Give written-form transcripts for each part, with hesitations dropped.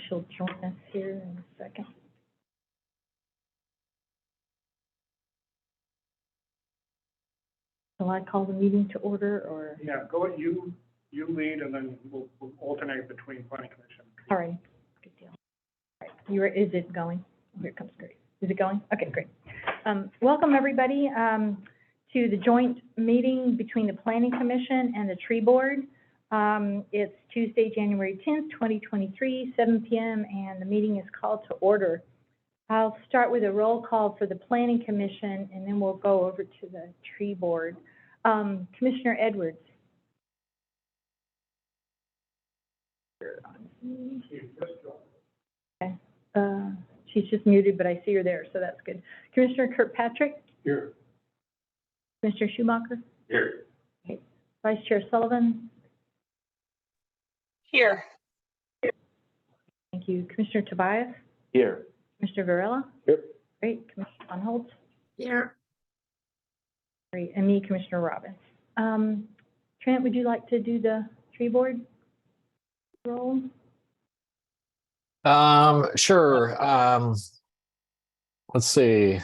She'll join us here in a second. Shall I call the meeting to order, or? Yeah, go at you lead, and then we'll alternate between planning commission. All right, good deal. All right, is it going? Here it comes, great. Is it going? Okay, great. Welcome, everybody, to the joint meeting between the Planning Commission and the Tree Board. It's Tuesday, January 10th, 2023, 7 p.m., and the meeting is called to order. I'll start with a roll call for the Planning Commission, and then we'll go over to the Tree Board. Commissioner Edwards. Okay. She's just muted, but I see her there, so that's good. Commissioner Kirkpatrick? Here. Commissioner Schumacher? Here. Okay. Vice Chair Sullivan? Here. Thank you. Commissioner Tobias? Here. Commissioner Varela? Here. Great. Commissioner Von Holtz? Here. Great. And me, Commissioner Robbins. Trent, would you like to do the Tree Board role? Sure. Let's see.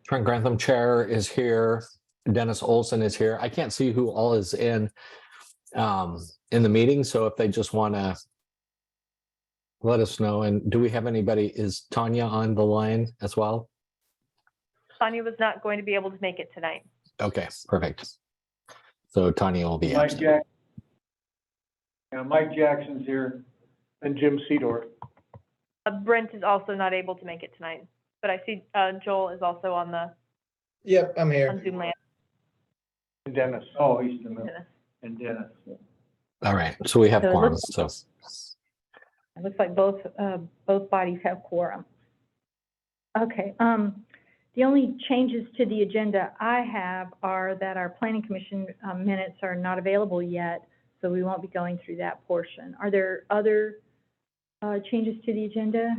Trent Grantham Chair is here. Dennis Olson is here. I can't see who all is in the meeting, so if they just want to let us know. And do we have anybody? Is Tanya on the line as well? Tanya was not going to be able to make it tonight. Okay, perfect. So Tanya will be Mike absent. Mike Jackson's here, and Jim Seedorf. Brent is also not able to make it tonight, but I see Joel is also on the Yep, I'm here. on Zoom land. And Dennis. Oh, he's in the, and Dennis. All right, so we have So it quorum. looks- So It looks like both bodies have quorum. Okay, the only changes to the agenda I have are that our Planning Commission minutes are not available yet, so we won't be going through that portion. Are there other changes to the agenda?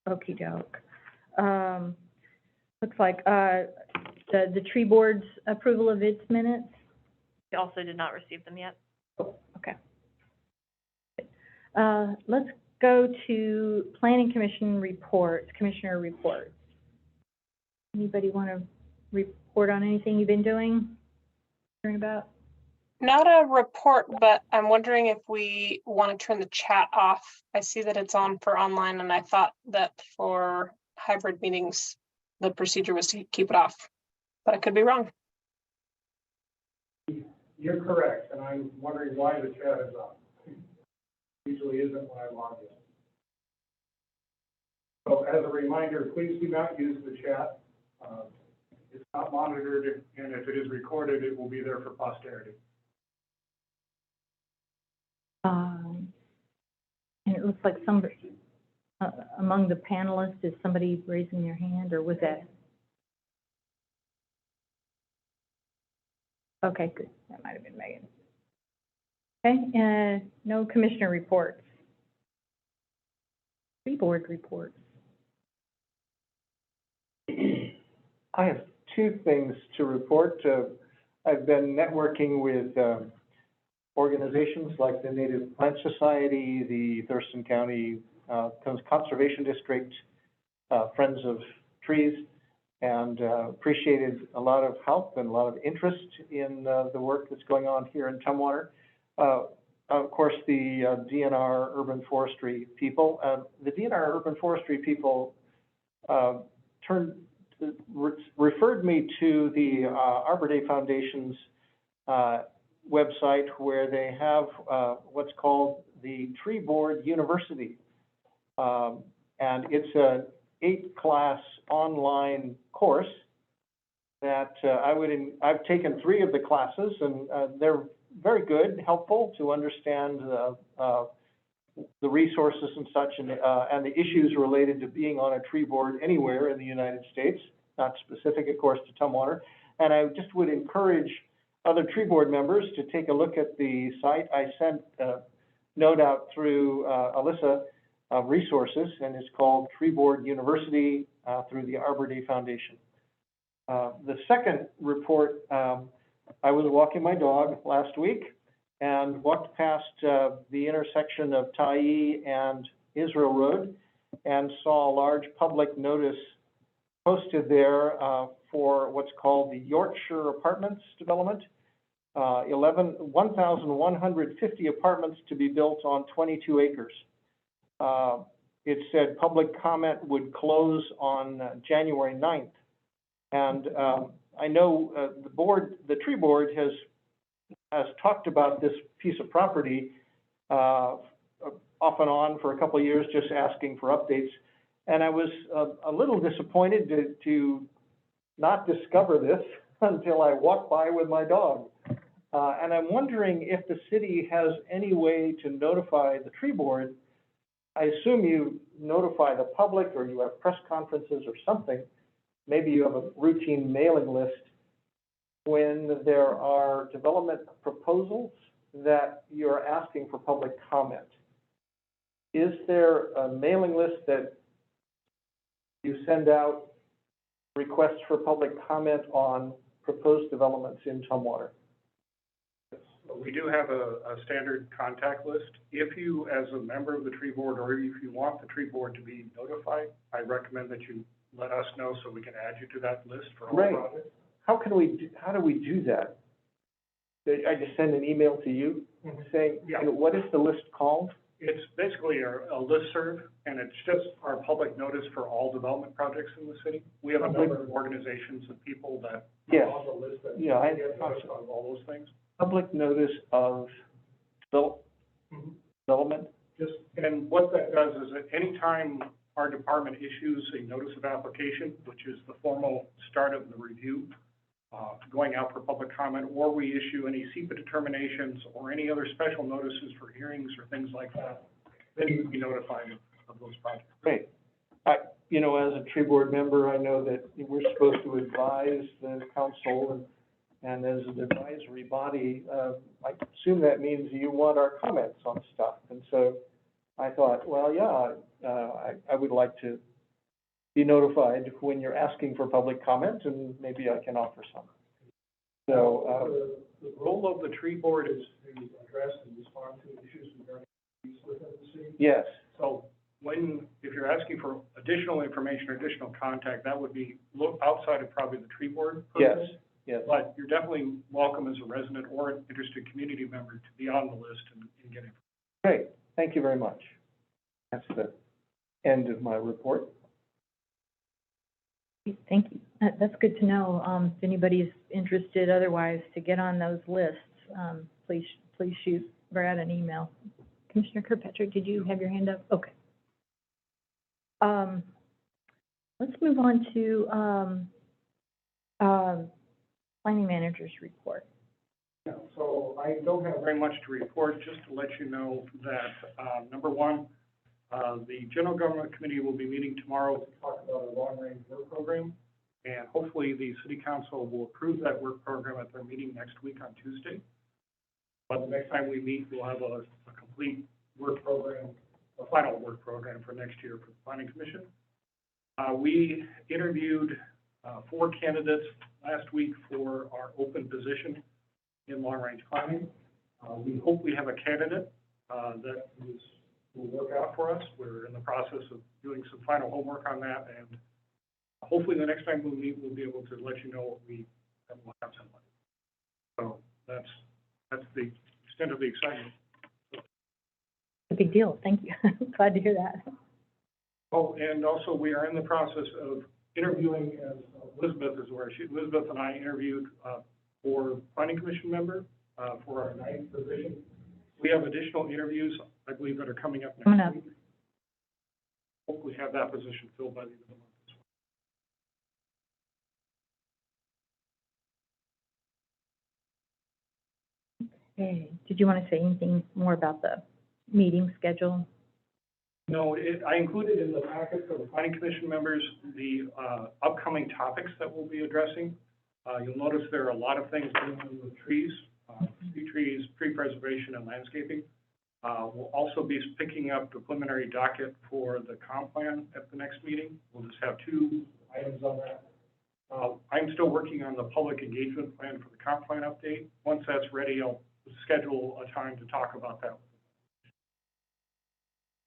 Okey doke. Looks like the Tree Board's approval of its minutes. We also did not receive them yet. Okay. Let's go to Planning Commission reports, Commissioner reports. Anybody want to report on anything you've been doing? Hearing about? Not a report, but I'm wondering if we want to turn the chat off. I see that it's on for online, and I thought that for hybrid meetings, the procedure was to keep it off, but I could be wrong. You're correct, and I'm wondering why the chat is up. Usually isn't when I log in. So as a reminder, please do not use the chat. It's not monitored, and if it is recorded, it will be there for posterity. And it looks like somebody, among the panelists, is somebody raising their hand, or was that? Okay, good. That might have been Megan. Okay, no commissioner reports. Tree Board reports. I have two things to report. I've been networking with organizations like the Native Plant Society, the Thurston County Conservation District, Friends of Trees, and appreciated a lot of help and a lot of interest in the work that's going on here in Tumwater. Of course, the DNR Urban Forestry people. The DNR Urban Forestry people referred me to the Arbor Day Foundation's website, where they have what's called the Tree Board University. And it's an 8-class online course that I've taken 3 of the classes, and they're very good, helpful to understand the resources and such, and the issues related to being on a tree board anywhere in the United States, not specific, of course, to Tumwater. And I just would encourage other tree board members to take a look at the site. I sent a note out through Alyssa of resources, and it's called Tree Board University through the Arbor Day Foundation. The second report, I was walking my dog last week, and walked past the intersection of Tyee and Israel Road and saw a large public notice posted there for what's called the Yorkshire Apartments development. 1,150 apartments to be built on 22 acres. It said public comment would close on January 9th. And I know the tree board has talked about this piece of property off and on for a couple of years, just asking for updates. And I was a little disappointed to not discover this until I walked by with my dog. And I'm wondering if the city has any way to notify the tree board. I assume you notify the public, or you have press conferences or something. Maybe you have a routine mailing list when there are development proposals that you're asking for public comment. Is there a mailing list that you send out requests for public comment on proposed developments in Tumwater? We do have a standard contact list. If you, as a member of the tree board, or if you want the tree board to be notified, I recommend that you let us know so we can add you to that list for all Right. projects. How do we do that? I just send an email to you saying, Yeah. what is the list called? It's basically a listserv, and it's just our public notice for all development projects in the city. We have a number of organizations and people that Yes. are on the list that Yeah, I- get notice of all those things. Public notice of development? Just, and what that does is that anytime our department issues a notice of application, which is the formal start of the review, going out for public comment, or we issue any SEPA determinations or any other special notices for hearings or things like that, then you would be notified of those projects. Great. As a tree board member, I know that we're supposed to advise the council, and as an advisory body, I assume that means you want our comments on stuff. And so I thought, well, yeah, I would like to be notified when you're asking for public comment, and maybe I can offer some. So, The role of the tree board is to address and respond to issues regarding trees within the city. yes, So if you're asking for additional information or additional contact, that would be outside of probably the tree board yes, purpose. yes. But you're definitely welcome as a resident or an interested community member to be on the list and get information. Great, thank you very much. That's the end of my report. Thank you. That's good to know. If anybody's interested otherwise to get on those lists, please shoot Brad an email. Commissioner Kirkpatrick, did you have your hand up? Okay. Let's move on to planning manager's report. Yeah, so I don't have very much to report, just to let you know that, number one, the General Government Committee will be meeting tomorrow to talk about a long-range work program. And hopefully the City Council will approve that work program at their meeting next week on Tuesday. But the next time we meet, we'll have a complete work program, a final work program for next year for the Planning Commission. We interviewed 4 candidates last week for our open position in long-range planning. We hope we have a candidate that will work out for us. We're in the process of doing some final homework on that, and hopefully the next time we meet, we'll be able to let you know we have somebody. So that's the extent of the excitement. A big deal. Thank you. Glad to hear that. Oh, and also we are in the process of interviewing, as Elizabeth is aware, Elizabeth and I interviewed for Planning Commission member for our 9th position. We have additional interviews, I believe, that are coming up next week. Hopefully have that position filled by the end of the month as well. Okay. Did you want to say anything more about the meeting schedule? No, I included in the packet for the Planning Commission members the upcoming topics that we'll be addressing. You'll notice there are a lot of things going on with trees, tree preservation and landscaping. We'll also be picking up the preliminary docket for the comp plan at the next meeting. We'll just have 2 items on that. I'm still working on the public engagement plan for the comp plan update. Once that's ready, I'll schedule a time to talk about that.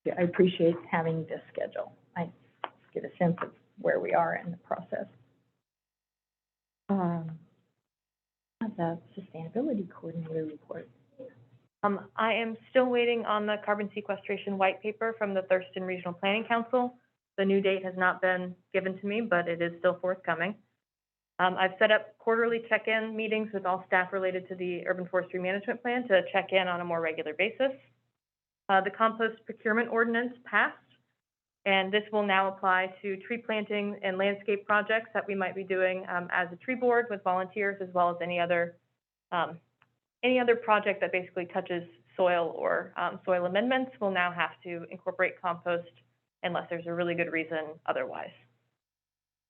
Yeah, I appreciate having this schedule. I get a sense of where we are in the process. The sustainability coordinator report. I am still waiting on the carbon sequestration white paper from the Thurston Regional Planning Council. The new date has not been given to me, but it is still forthcoming. I've set up quarterly check-in meetings with all staff related to the urban forestry management plan to check in on a more regular basis. The compost procurement ordinance passed, and this will now apply to tree planting and landscape projects that we might be doing as a tree board with volunteers, as well as any other project that basically touches soil or soil amendments will now have to incorporate compost unless there's a really good reason otherwise.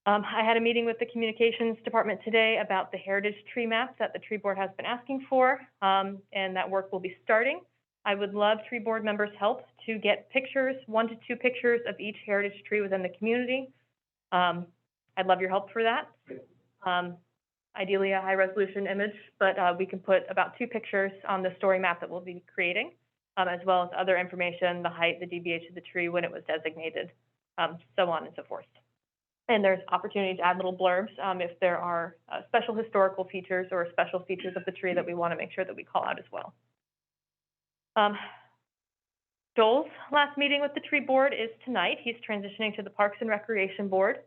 I had a meeting with the communications department today about the heritage tree maps that the tree board has been asking for, and that work will be starting. I would love tree board members' help to get pictures, 1 to 2 pictures of each heritage tree within the community. I'd love your help for that. Ideally a high resolution image, but we can put about 2 pictures on the story map that we'll be creating, as well as other information, the height, the DBH of the tree, when it was designated, so on and so forth. And there's opportunity to add little blurbs if there are special historical features or special features of the tree that we want to make sure that we call out as well. Joel's last meeting with the tree board is tonight. He's transitioning to the Parks and Recreation Board.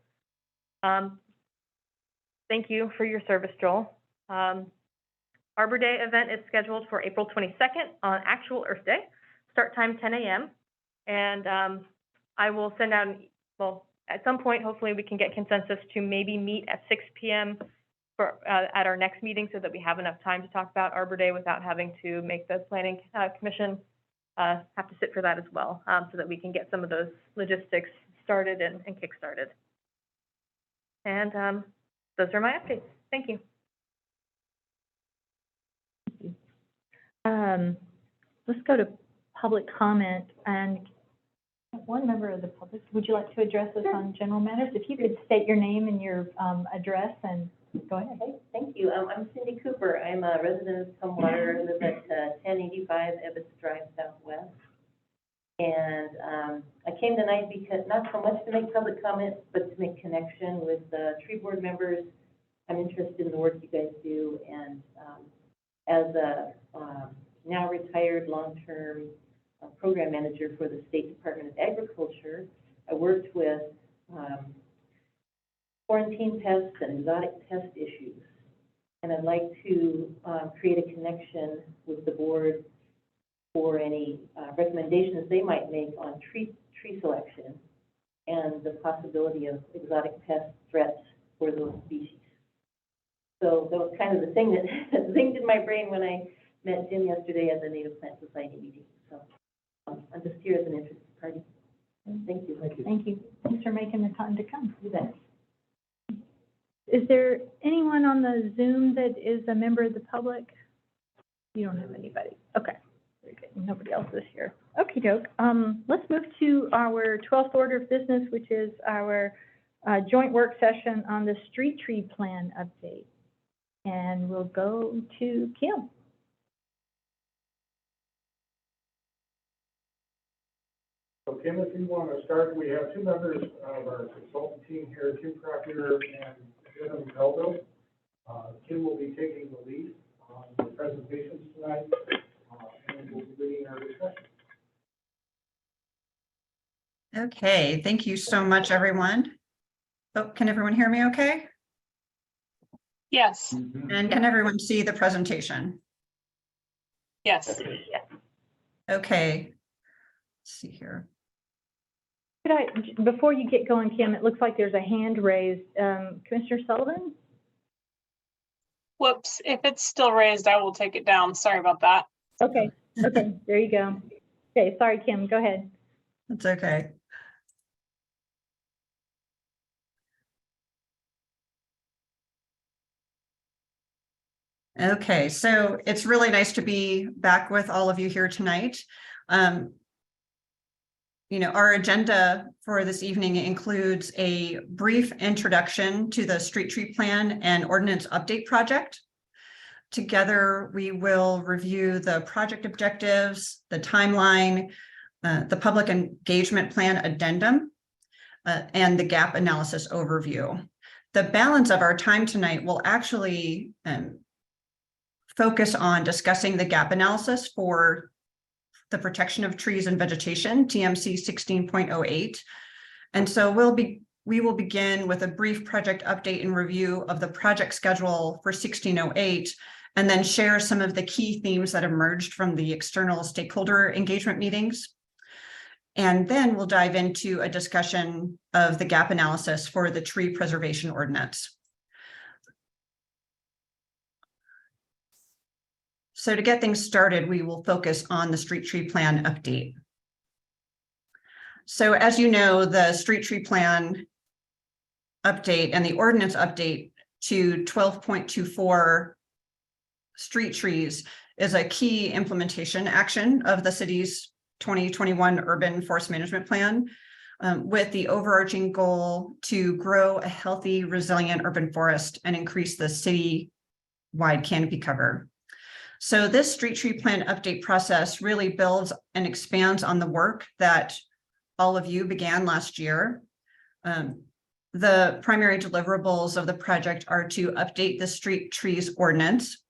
Thank you for your service, Joel. Arbor Day event is scheduled for April 22nd on actual Earth Day. Start time 10 a.m. And I will send out, well, at some point, hopefully we can get consensus to maybe meet at 6 p.m. for at our next meeting so that we have enough time to talk about Arbor Day without having to make the Planning Commission have to sit for that as well, so that we can get some of those logistics started and kick-started. And those are my updates. Thank you. Let's go to public comment, and one member of the public, would you like to address us on general matters? If you could state your name and your address, and go ahead. Okay, thank you. I'm Cindy Cooper. I'm a resident of Tumwater, live at 1085 Ebbets Drive Southwest. And I came tonight because, not so much to make public comments, but to make connection with the tree board members. I'm interested in the work you guys do, and as a now retired long-term program manager for the State Department of Agriculture, I worked with quarantine pests and exotic pest issues. And I'd like to create a connection with the board for any recommendations they might make on tree selection and the possibility of exotic pest threats for those species. So that was kind of the thing that zinged in my brain when I met Jim yesterday at the Native Plant Society meeting. So I'm just here as an interested party. Thank you. Thank you. Thanks for making the time to come. You bet. Is there anyone on the Zoom that is a member of the public? You don't have anybody. Okay. Very good. Nobody else is here. Okie doke. Let's move to our 12th order of business, which is our joint work session on the street tree plan update. And we'll go to Kim. So Kim, if you want to start, we have 2 members of our consultant team here, Kim Proctor and Jim Melville. Kim will be taking the lead on the presentations tonight, and we'll be leading our discussion. Okay, thank you so much, everyone. Oh, can everyone hear me okay? Yes, And can everyone see the presentation? yes. Okay. Let's see here. Could I, before you get going, Kim, it looks like there's a hand raised. Commissioner Sullivan? Whoops, if it's still raised, I will take it down. Sorry about that. Okay, okay, there you go. Okay, sorry, Kim, go ahead. That's okay. Okay, so it's really nice to be back with all of you here tonight. You know, our agenda for this evening includes a brief introduction to the street tree plan and ordinance update project. Together, we will review the project objectives, the timeline, the public engagement plan addendum, and the gap analysis overview. The balance of our time tonight will actually focus on discussing the gap analysis for the protection of trees and vegetation, TMC 16.08. And so we will begin with a brief project update and review of the project schedule for 1608, and then share some of the key themes that emerged from the external stakeholder engagement meetings. And then we'll dive into a discussion of the gap analysis for the tree preservation ordinance. So to get things started, we will focus on the street tree plan update. So as you know, the street tree plan update and the ordinance update to 12.24 street trees is a key implementation action of the city's 2021 urban forest management plan, with the overarching goal to grow a healthy, resilient urban forest and increase the city-wide canopy cover. So this street tree plan update process really builds and expands on the work that all of you began last year. The primary deliverables of the project are to update the street trees ordinance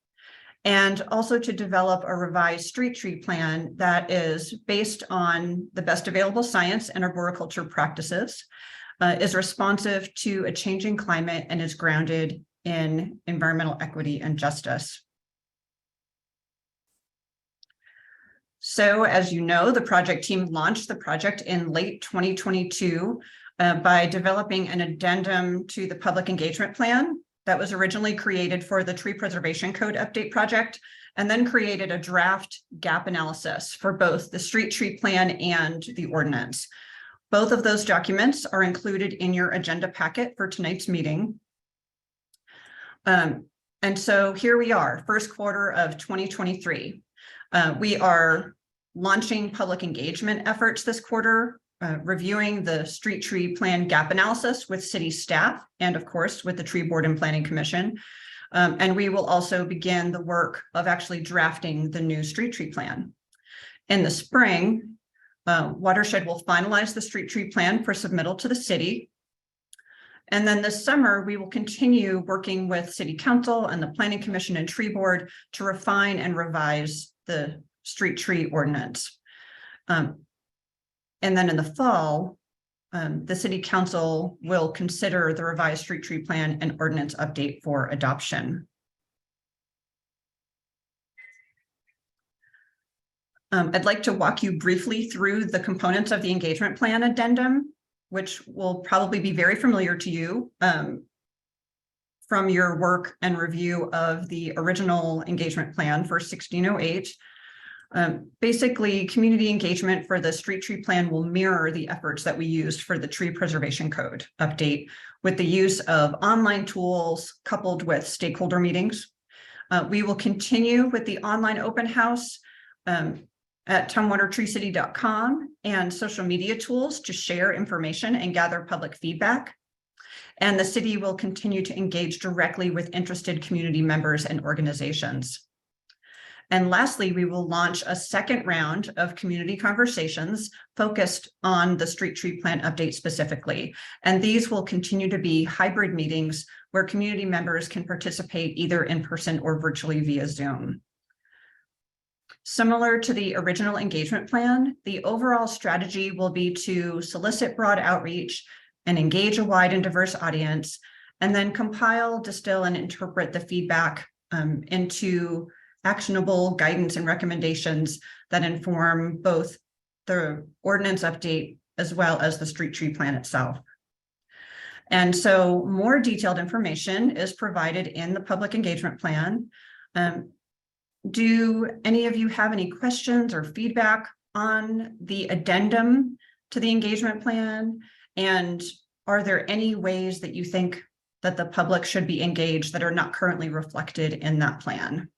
and also to develop a revised street tree plan that is based on the best available science and arboriculture practices, is responsive to a changing climate, and is grounded in environmental equity and justice. So as you know, the project team launched the project in late 2022 by developing an addendum to the public engagement plan that was originally created for the Tree Preservation Code update project, and then created a draft gap analysis for both the street tree plan and the ordinance. Both of those documents are included in your agenda packet for tonight's meeting. And so here we are, first quarter of 2023. We are launching public engagement efforts this quarter, reviewing the street tree plan gap analysis with city staff and, of course, with the Tree Board and Planning Commission. And we will also begin the work of actually drafting the new street tree plan. In the spring, Watershed will finalize the street tree plan for submittal to the city. And then this summer, we will continue working with City Council and the Planning Commission and Tree Board to refine and revise the street tree ordinance. And then in the fall, the City Council will consider the revised street tree plan and ordinance update for adoption. I'd like to walk you briefly through the components of the engagement plan addendum, which will probably be very familiar to you from your work and review of the original engagement plan for 1608. Basically, community engagement for the street tree plan will mirror the efforts that we used for the Tree Preservation Code update, with the use of online tools coupled with stakeholder meetings. We will continue with the online open house at tumwatertreecity.com and social media tools to share information and gather public feedback. And the city will continue to engage directly with interested community members and organizations. And lastly, we will launch a second round of community conversations focused on the street tree plan update specifically. And these will continue to be hybrid meetings where community members can participate either in person or virtually via Zoom. Similar to the original engagement plan, the overall strategy will be to solicit broad outreach and engage a wide and diverse audience, and then compile, distill, and interpret the feedback into actionable guidance and recommendations that inform both the ordinance update as well as the street tree plan itself. And so more detailed information is provided in the public engagement plan. Do any of you have any questions or feedback on the addendum to the engagement plan? And are there any ways that you think that the public should be engaged that are not currently reflected in that plan?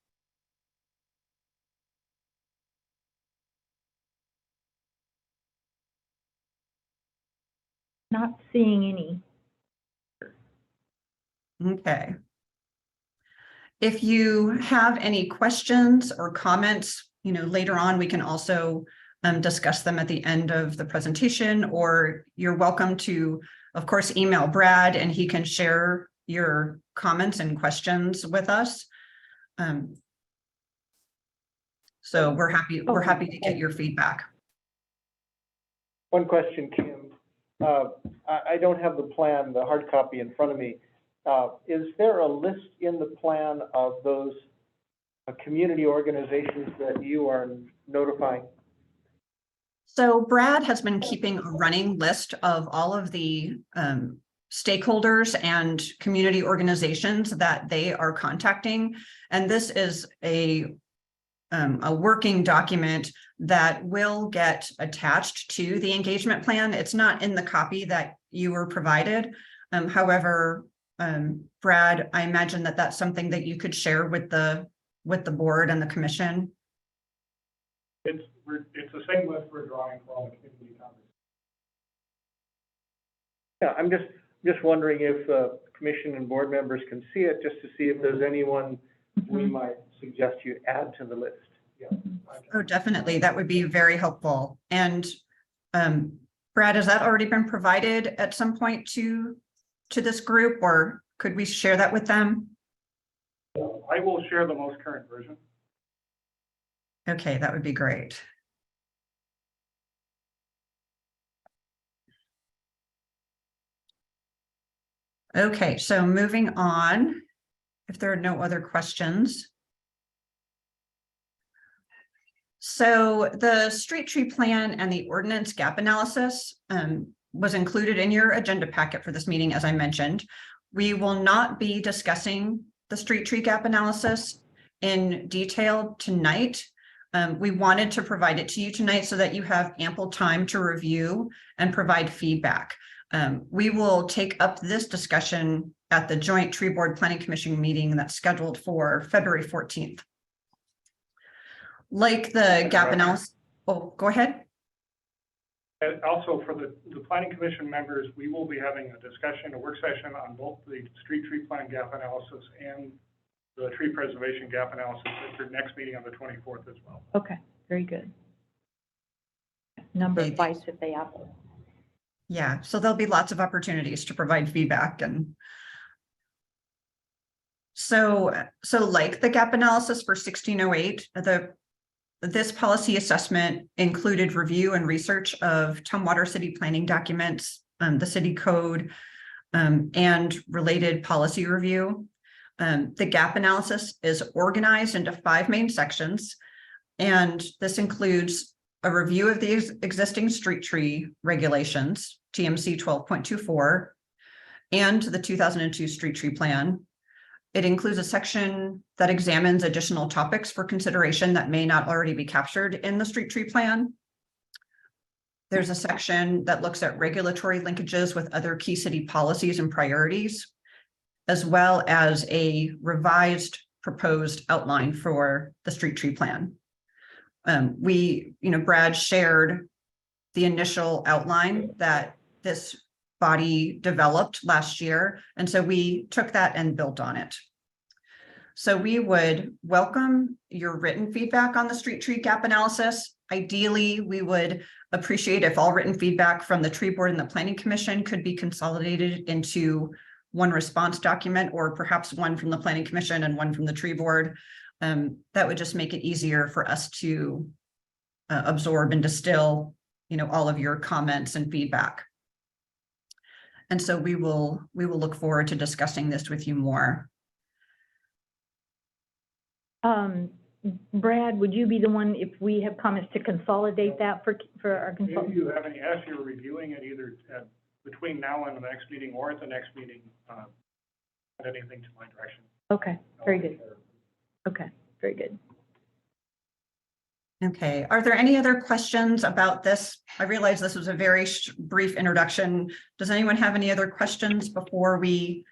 Not seeing any. Okay. If you have any questions or comments, later on, we can also discuss them at the end of the presentation, or you're welcome to, of course, email Brad and he can share your comments and questions with us. So we're happy to get your feedback. One question, Kim. I don't have the plan, the hard copy in front of me. Is there a list in the plan of those community organizations that you are notifying? So Brad has been keeping a running list of all of the stakeholders and community organizations that they are contacting. And this is a working document that will get attached to the engagement plan. It's not in the copy that you were provided. However, Brad, I imagine that that's something that you could share with the board and the commission. It's the same list we're drawing for all the community conversations. Yeah, I'm just wondering if commission and board members can see it, just to see if there's anyone we might suggest you add to the list. Yeah. Oh, definitely. That would be very helpful. And Brad, has that already been provided at some point to this group, or could we share that with them? I will share the most current version. Okay, that would be great. Okay, so moving on, if there are no other questions. So the street tree plan and the ordinance gap analysis was included in your agenda packet for this meeting, as I mentioned. We will not be discussing the street tree gap analysis in detail tonight. We wanted to provide it to you tonight so that you have ample time to review and provide feedback. We will take up this discussion at the Joint Tree Board Planning Commission meeting that's scheduled for February 14th. Like the gap analysis, oh, go ahead. And also for the Planning Commission members, we will be having a discussion, a work session on both the street tree plan gap analysis and the tree preservation gap analysis at your next meeting on the 24th as well. Okay, very good. Number Okay, of bites at the apple. Yeah, so there'll be lots of opportunities to provide feedback. And so like the gap analysis for 1608, this policy assessment included review and research of Tumwater City planning documents, the city code, and related policy review. The gap analysis is organized into 5 main sections, and this includes a review of the existing street tree regulations, TMC 12.24, and the 2002 street tree plan. It includes a section that examines additional topics for consideration that may not already be captured in the street tree plan. There's a section that looks at regulatory linkages with other key city policies and priorities, as well as a revised proposed outline for the street tree plan. Brad shared the initial outline that this body developed last year. And so we took that and built on it. So we would welcome your written feedback on the street tree gap analysis. Ideally, we would appreciate if all written feedback from the tree board and the planning commission could be consolidated into one response document, or perhaps one from the planning commission and one from the tree board. That would just make it easier for us to absorb and distill, all of your comments and feedback. And so we will look forward to discussing this with you more. Brad, would you be the one, if we have comments, to consolidate that for our If consultant? you have any, as you're reviewing it either between now and the next meeting or at the next meeting, send anything to my direction. Okay, very good. Okay, very good. Okay, are there any other questions about this? I realize this was a very brief introduction. Does anyone have any other questions before we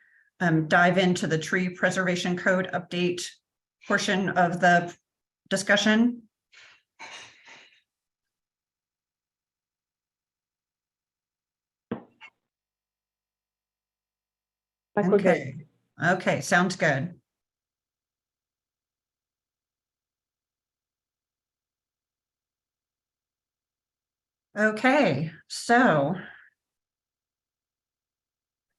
dive into the tree preservation code update portion of the discussion? Okay, sounds good. Okay, so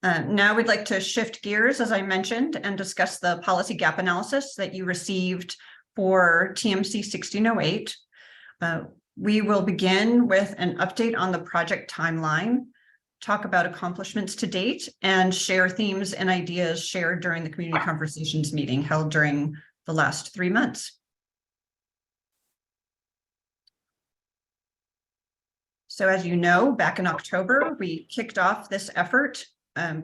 now we'd like to shift gears, as I mentioned, and discuss the policy gap analysis that you received for TMC 1608. We will begin with an update on the project timeline, talk about accomplishments to date, and share themes and ideas shared during the community conversations meeting held during the last 3 months. So as you know, back in October, we kicked off this effort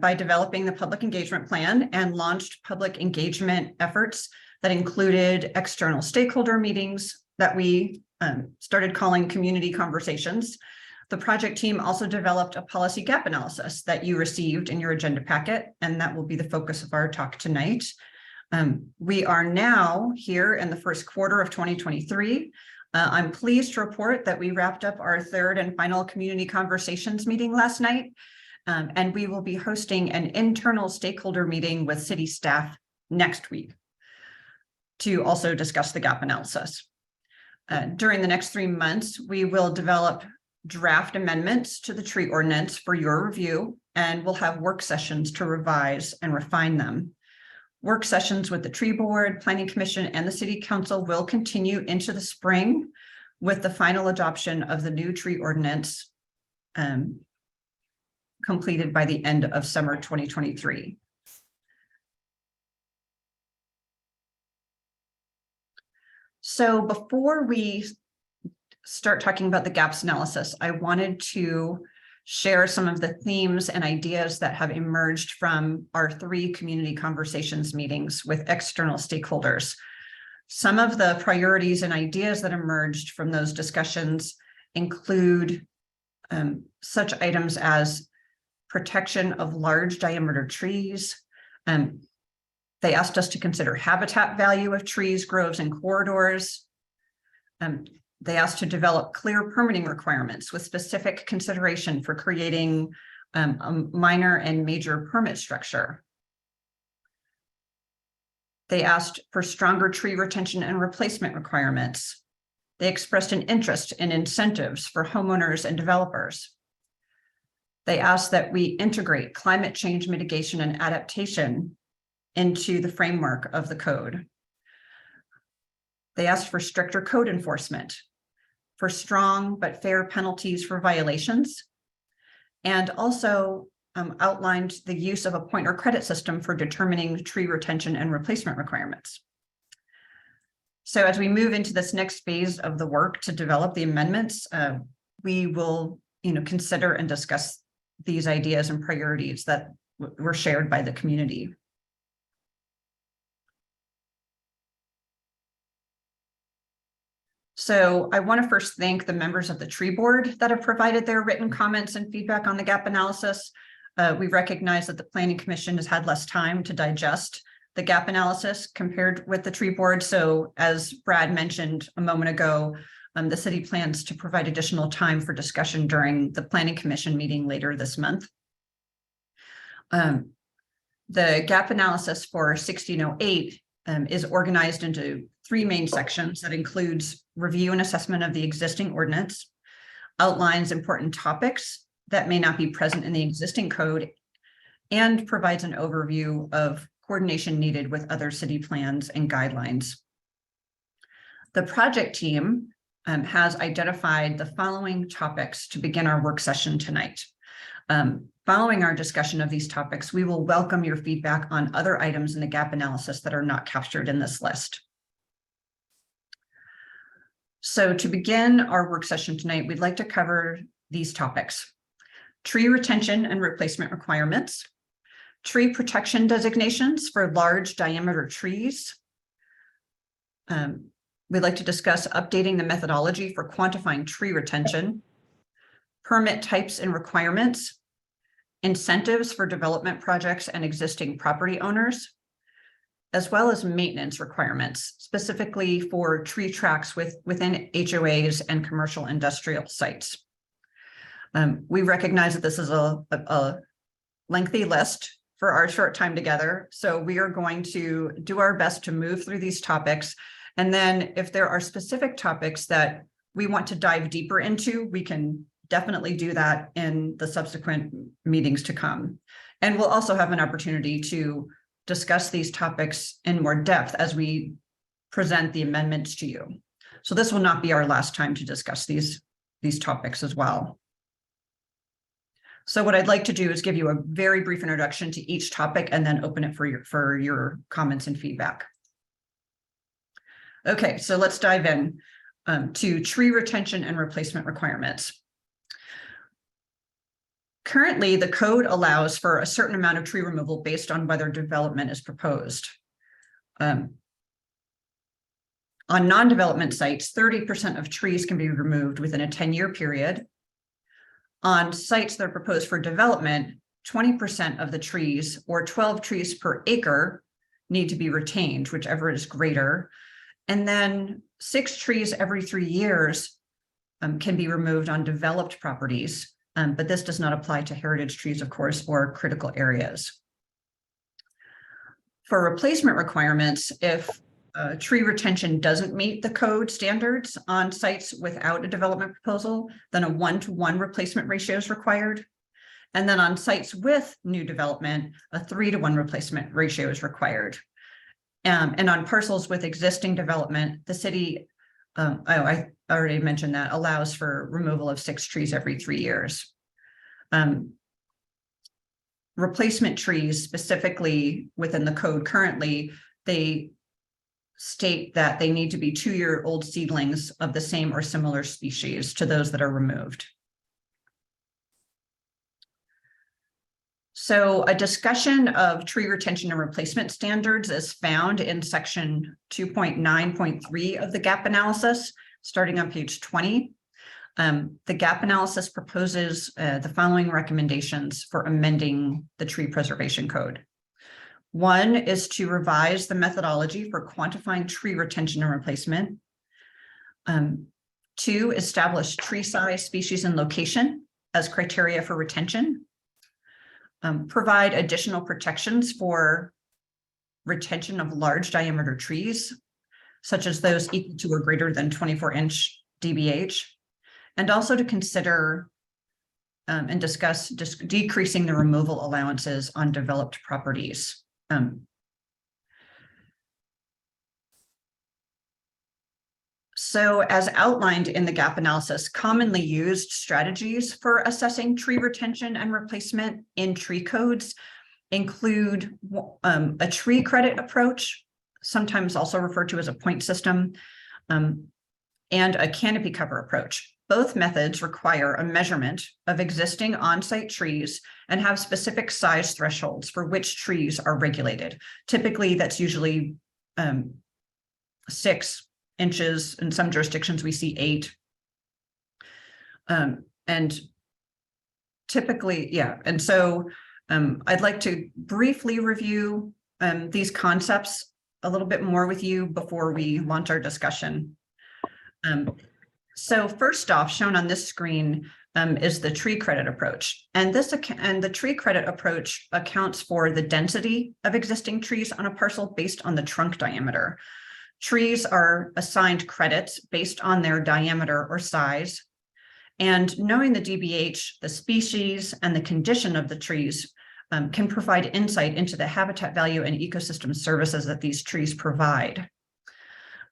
by developing the public engagement plan and launched public engagement efforts that included external stakeholder meetings that we started calling community conversations. The project team also developed a policy gap analysis that you received in your agenda packet, and that will be the focus of our talk tonight. We are now here in the first quarter of 2023. I'm pleased to report that we wrapped up our third and final community conversations meeting last night, and we will be hosting an internal stakeholder meeting with city staff next week to also discuss the gap analysis. During the next 3 months, we will develop draft amendments to the tree ordinance for your review, and we'll have work sessions to revise and refine them. Work sessions with the tree board, planning commission, and the city council will continue into the spring with the final adoption of the new tree ordinance completed by the end of summer 2023. So before we start talking about the gaps analysis, I wanted to share some of the themes and ideas that have emerged from our 3 community conversations meetings with external stakeholders. Some of the priorities and ideas that emerged from those discussions include such items as protection of large diameter trees. They asked us to consider habitat value of trees, groves, and corridors. They asked to develop clear permitting requirements with specific consideration for creating a minor and major permit structure. They asked for stronger tree retention and replacement requirements. They expressed an interest in incentives for homeowners and developers. They asked that we integrate climate change mitigation and adaptation into the framework of the code. They asked for stricter code enforcement, for strong but fair penalties for violations, and also outlined the use of a point or credit system for determining tree retention and replacement requirements. So as we move into this next phase of the work to develop the amendments, we will consider and discuss these ideas and priorities that were shared by the community. So I want to first thank the members of the tree board that have provided their written comments and feedback on the gap analysis. We recognize that the planning commission has had less time to digest the gap analysis compared with the tree board. So as Brad mentioned a moment ago, the city plans to provide additional time for discussion during the planning commission meeting later this month. The gap analysis for 1608 is organized into 3 main sections that includes review and assessment of the existing ordinance, outlines important topics that may not be present in the existing code, and provides an overview of coordination needed with other city plans and guidelines. The project team has identified the following topics to begin our work session tonight. Following our discussion of these topics, we will welcome your feedback on other items in the gap analysis that are not captured in this list. So to begin our work session tonight, we'd like to cover these topics: tree retention and replacement requirements, tree protection designations for large diameter trees. We'd like to discuss updating the methodology for quantifying tree retention, permit types and requirements, incentives for development projects and existing property owners, as well as maintenance requirements, specifically for tree tracts within HOAs and commercial industrial sites. We recognize that this is a lengthy list for our short time together, so we are going to do our best to move through these topics. And then if there are specific topics that we want to dive deeper into, we can definitely do that in the subsequent meetings to come. And we'll also have an opportunity to discuss these topics in more depth as we present the amendments to you. So this will not be our last time to discuss these topics as well. So what I'd like to do is give you a very brief introduction to each topic and then open it for your comments and feedback. Okay, so let's dive in to tree retention and replacement requirements. Currently, the code allows for a certain amount of tree removal based on whether development is proposed. On non-development sites, 30% of trees can be removed within a 10-year period. On sites that are proposed for development, 20% of the trees, or 12 trees per acre, need to be retained, whichever is greater. And then 6 trees every 3 years can be removed on developed properties, but this does not apply to heritage trees, of course, or critical areas. For replacement requirements, if tree retention doesn't meet the code standards on sites without a development proposal, then a 1-to-1 replacement ratio is required. And then on sites with new development, a 3-to-1 replacement ratio is required. And on parcels with existing development, the city, I already mentioned that, allows for removal of 6 trees every 3 years. Replacement trees, specifically within the code currently, they state that they need to be 2-year-old seedlings of the same or similar species to those that are removed. So a discussion of tree retention and replacement standards is found in section 2.9.3 of the gap analysis, starting on page 20. The gap analysis proposes the following recommendations for amending the tree preservation code. 1 is to revise the methodology for quantifying tree retention and replacement. 2, establish tree size, species, and location as criteria for retention. Provide additional protections for retention of large diameter trees, such as those equal to or greater than 24-inch DBH, and also to consider and discuss decreasing the removal allowances on developed properties. So as outlined in the gap analysis, commonly used strategies for assessing tree retention and replacement in tree codes include a tree credit approach, sometimes also referred to as a point system, and a canopy cover approach. Both methods require a measurement of existing on-site trees and have specific size thresholds for which trees are regulated. Typically, that's usually 6 inches. In some jurisdictions, we see 8. And typically, yeah. And so I'd like to briefly review these concepts a little bit more with you before we launch our discussion. So first off, shown on this screen is the tree credit approach. And the tree credit approach accounts for the density of existing trees on a parcel based on the trunk diameter. Trees are assigned credits based on their diameter or size. And knowing the DBH, the species, and the condition of the trees can provide insight into the habitat value and ecosystem services that these trees provide.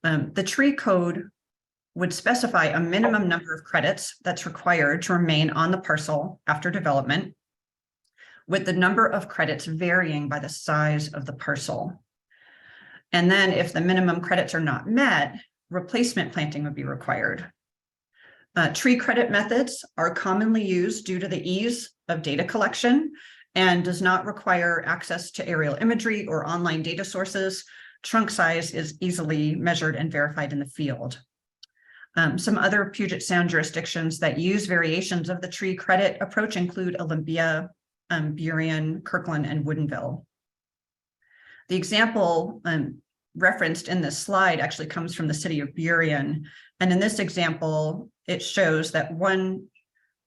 The tree code would specify a minimum number of credits that's required to remain on the parcel after development, with the number of credits varying by the size of the parcel. And then if the minimum credits are not met, replacement planting would be required. Tree credit methods are commonly used due to the ease of data collection and does not require access to aerial imagery or online data sources. Trunk size is easily measured and verified in the field. Some other Puget Sound jurisdictions that use variations of the tree credit approach include Olympia, Burien, Kirkland, and Woodinville. The example referenced in this slide actually comes from the city of Burien. And in this example, it shows that 1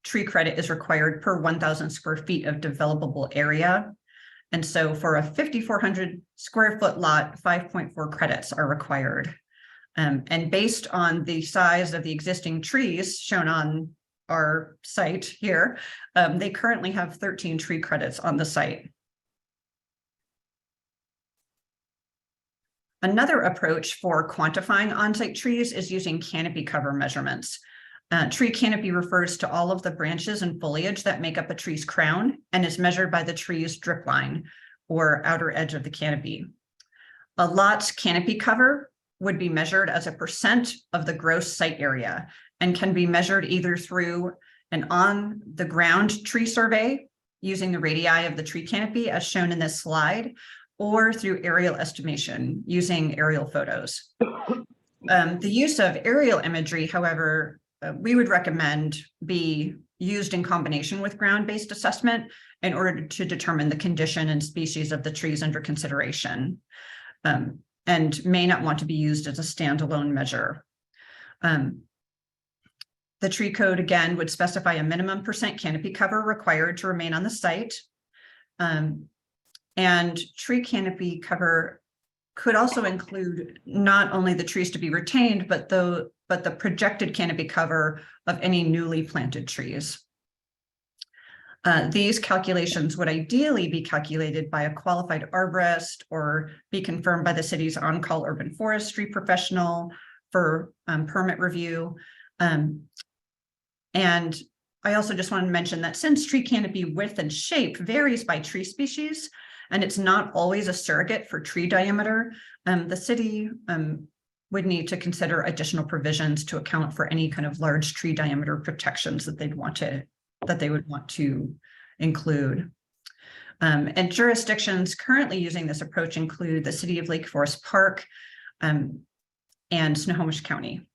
tree credit is required per 1,000 square feet of developable area. And so for a 5,400 square foot lot, 5.4 credits are required. And based on the size of the existing trees shown on our site here, they currently have 13 tree credits on the site. Another approach for quantifying on-site trees is using canopy cover measurements. Tree canopy refers to all of the branches and foliage that make up a tree's crown and is measured by the tree's drip line or outer edge of the canopy. A lot's canopy cover would be measured as a percent of the gross site area and can be measured either through an on-the-ground tree survey using the radii of the tree canopy as shown in this slide, or through aerial estimation using aerial photos. The use of aerial imagery, however, we would recommend be used in combination with ground-based assessment in order to determine the condition and species of the trees under consideration, and may not want to be used as a standalone measure. The tree code, again, would specify a minimum percent canopy cover required to remain on the site. And tree canopy cover could also include not only the trees to be retained, but the projected canopy cover of any newly planted trees. These calculations would ideally be calculated by a qualified arborist or be confirmed by the city's on-call urban forestry professional for permit review. And I also just wanted to mention that since tree canopy width and shape varies by tree species, and it's not always a surrogate for tree diameter, the city would need to consider additional provisions to account for any kind of large tree diameter protections that they would want to include. And jurisdictions currently using this approach include the City of Lake Forest Park and Snohomish County.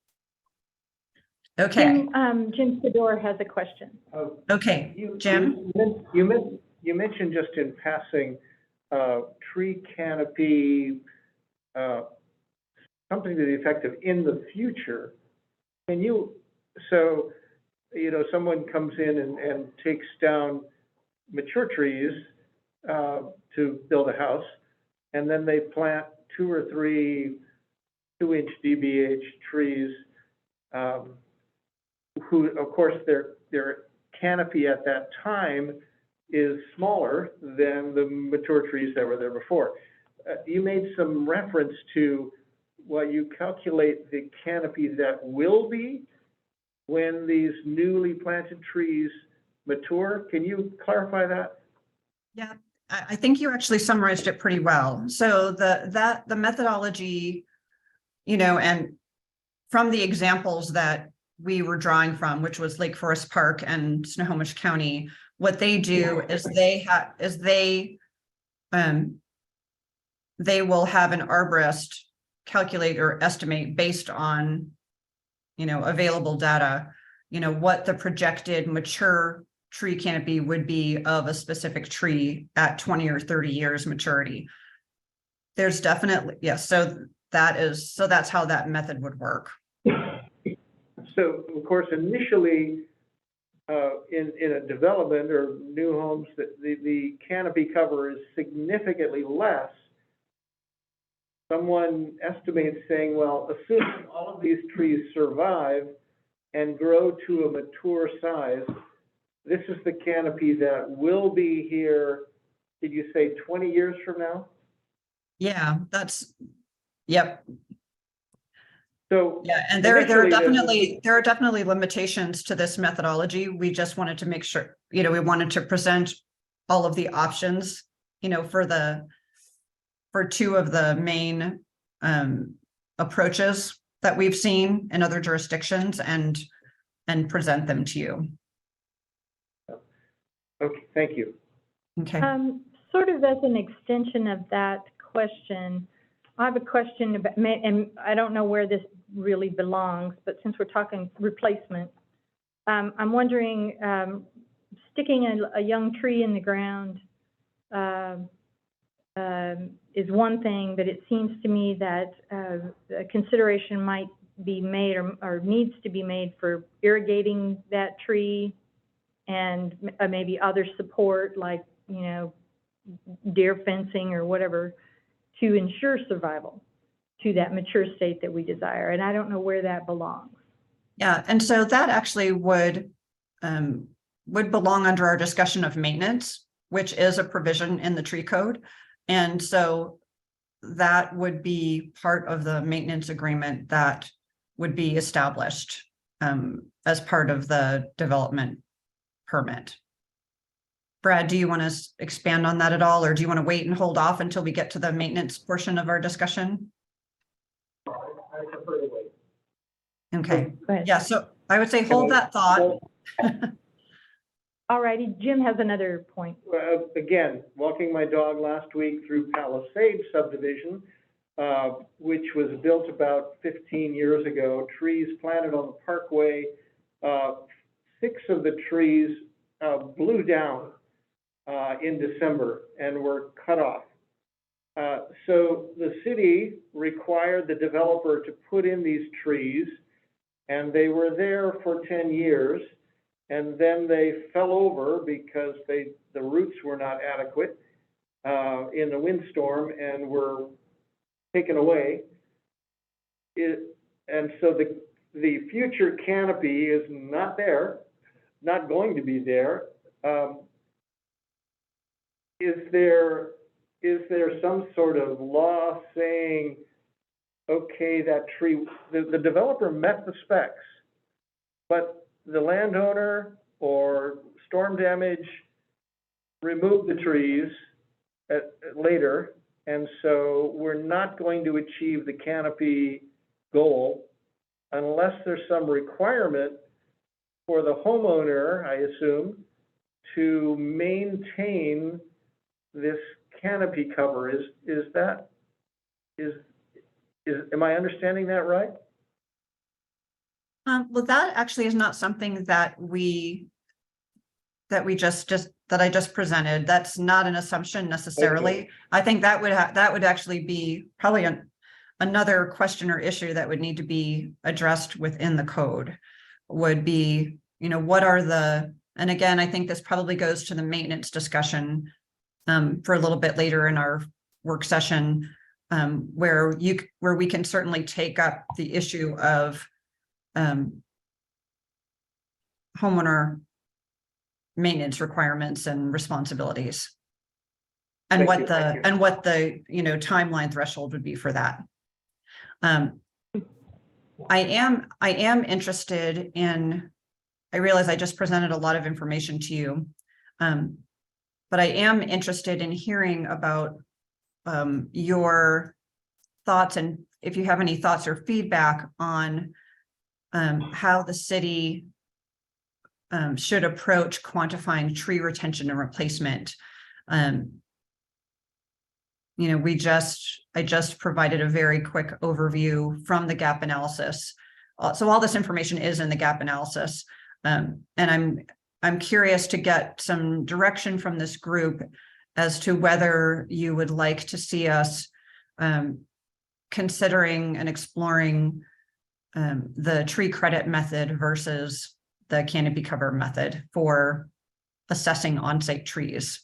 Okay. Jim Fedor has a question. Okay, Jim? You mentioned just in passing, tree canopy, something to the effect of in the future. So, someone comes in and takes down mature trees to build a house, and then they plant 2 or 3 2-inch DBH trees, who, of course, their canopy at that time is smaller than the mature trees that were there before. You made some reference to what you calculate the canopy that will be when these newly planted trees mature. Can you clarify that? Yeah, I think you actually summarized it pretty well. So the methodology, and from the examples that we were drawing from, which was Lake Forest Park and Snohomish County, what they do is they will have an arborist calculate or estimate based on, available data, what the projected mature tree canopy would be of a specific tree at 20 or 30 years maturity. There's definitely, yes. So that's how that method would work. So, of course, initially, in a development or new homes, the canopy cover is significantly less. Someone estimates saying, well, assuming all of these trees survive and grow to a mature size, this is the canopy that will be here, did you say 20 years from now? Yeah, yep. So yeah, and there are definitely limitations to this methodology. We just wanted to make sure, we wanted to present all of the options, for 2 of the main approaches that we've seen in other jurisdictions and present them to you. Okay, thank you. Okay. Sort of as an extension of that question, I have a question about, and I don't know where this really belongs, but since we're talking replacement, I'm wondering, sticking a young tree in the ground is one thing, but it seems to me that a consideration might be made or needs to be made for irrigating that tree and maybe other support like, deer fencing or whatever to ensure survival to that mature state that we desire. And I don't know where that belongs. Yeah, and so that actually would would belong under our discussion of maintenance, which is a provision in the tree code. And so that would be part of the maintenance agreement that would be established as part of the development permit. Brad, do you want to expand on that at all, or do you want to wait and hold off until we get to the maintenance portion of our discussion? I prefer to wait. Okay, Go ahead. yeah, so I would say hold that thought. All righty, Jim has another point. Well, again, walking my dog last week through Palisades subdivision, which was built about 15 years ago, trees planted on the parkway. 6 of the trees blew down in December and were cut off. So the city required the developer to put in these trees, and they were there for 10 years. And then they fell over because the roots were not adequate in the windstorm and were taken away. And so the future canopy is not there, not going to be there. Is there some sort of law saying, okay, that tree, the developer met the specs, but the landowner or storm damage removed the trees later, and so we're not going to achieve the canopy goal unless there's some requirement for the homeowner, I assume, to maintain this canopy cover. Am I understanding that right? Well, that actually is not something that I just presented. That's not an assumption necessarily. Okay. I think that would actually be probably another question or issue that would need to be addressed within the code. Would be, what are and again, I think this probably goes to the maintenance discussion for a little bit later in our work session, where we can certainly take up the issue of homeowner maintenance requirements and responsibilities. And Thank you. what the timeline threshold would be for that. I am interested in, I realize I just presented a lot of information to you, but I am interested in hearing about your thoughts, and if you have any thoughts or feedback on how the city should approach quantifying tree retention and replacement. I just provided a very quick overview from the gap analysis. So all this information is in the gap analysis. And I'm curious to get some direction from this group as to whether you would like to see us considering and exploring the tree credit method versus the canopy cover method for assessing on-site trees.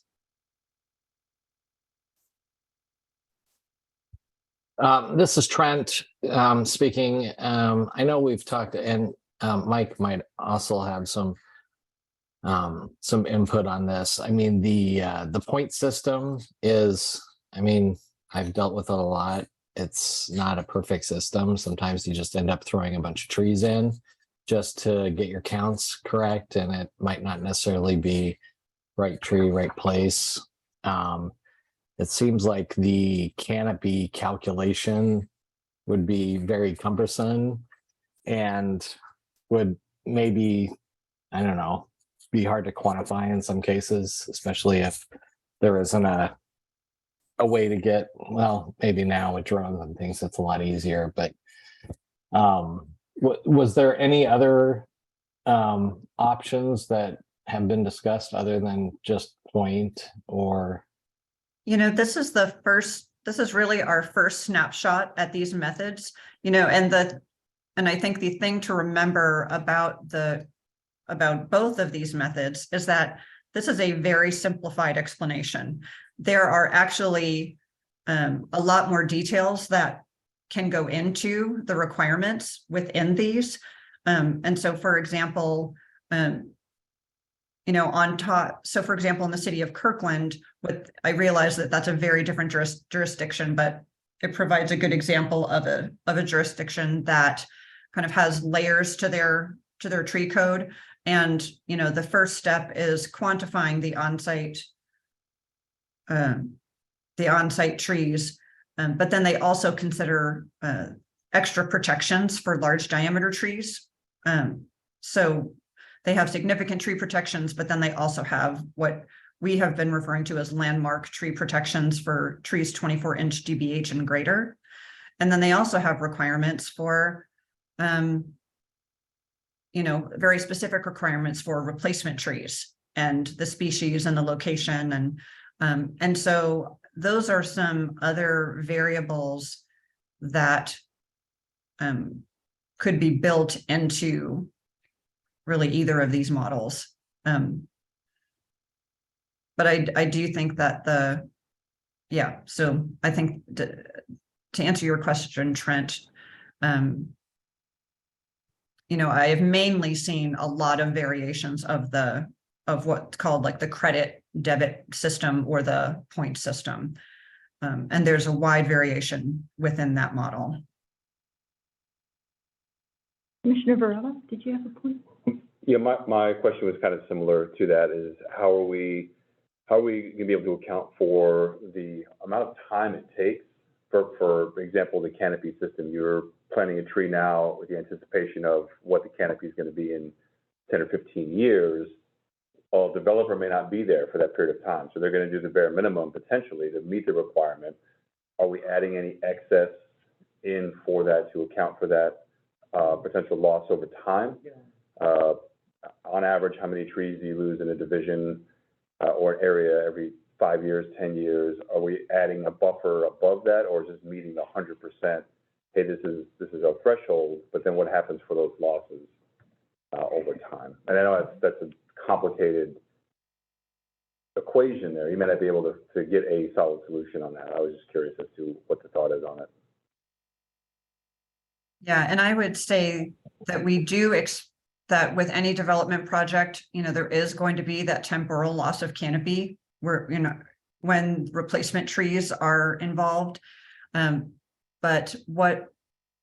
This is Trent speaking. I know we've talked, and Mike might also have some input on this. I mean, the point system is, I've dealt with it a lot. It's not a perfect system. Sometimes you just end up throwing a bunch of trees in just to get your counts correct, and it might not necessarily be right tree, right place. It seems like the canopy calculation would be very cumbersome and would maybe, I don't know, be hard to quantify in some cases, especially if there isn't a way to get, well, maybe now with drones and things, it's a lot easier, but was there any other options that have been discussed other than just point? Or this is really our first snapshot at these methods, and I think the thing to remember about both of these methods is that this is a very simplified explanation. There are actually a lot more details that can go into the requirements within these. And so, for example, on top, so for example, in the city of Kirkland, I realize that that's a very different jurisdiction, but it provides a good example of a jurisdiction that kind of has layers to their tree code. And, the first step is quantifying the on-site trees. But then they also consider extra protections for large diameter trees. So they have significant tree protections, but then they also have what we have been referring to as landmark tree protections for trees 24-inch DBH and greater. And then they also have requirements for, very specific requirements for replacement trees and the species and the location. And so those are some other variables that could be built into really either of these models. But I do think that so I think to answer your question, Trent, I have mainly seen a lot of variations of what's called like the credit debit system or the point system. And there's a wide variation within that model. Commissioner Varela, did you have a point? Yeah, my question was kind of similar to that, is how are we gonna be able to account for the amount of time it takes for example, the canopy system? You're planting a tree now with the anticipation of what the canopy is gonna be in 10 or 15 years. Well, a developer may not be there for that period of time, so they're gonna do the bare minimum potentially to meet the requirement. Are we adding any excess in for that to account for that potential loss over time? On average, how many trees do you lose in a division or an area every 5 years, 10 years? Are we adding a buffer above that, or is this meeting the 100%? Hey, this is our threshold, but then what happens for those losses over time? And I know that's a complicated equation there. You may not be able to get a solid solution on that. I was just curious as to what the thought is on it. Yeah, and I would say that we do that with any development project, there is going to be that temporal loss of canopy where, when replacement trees are involved. But what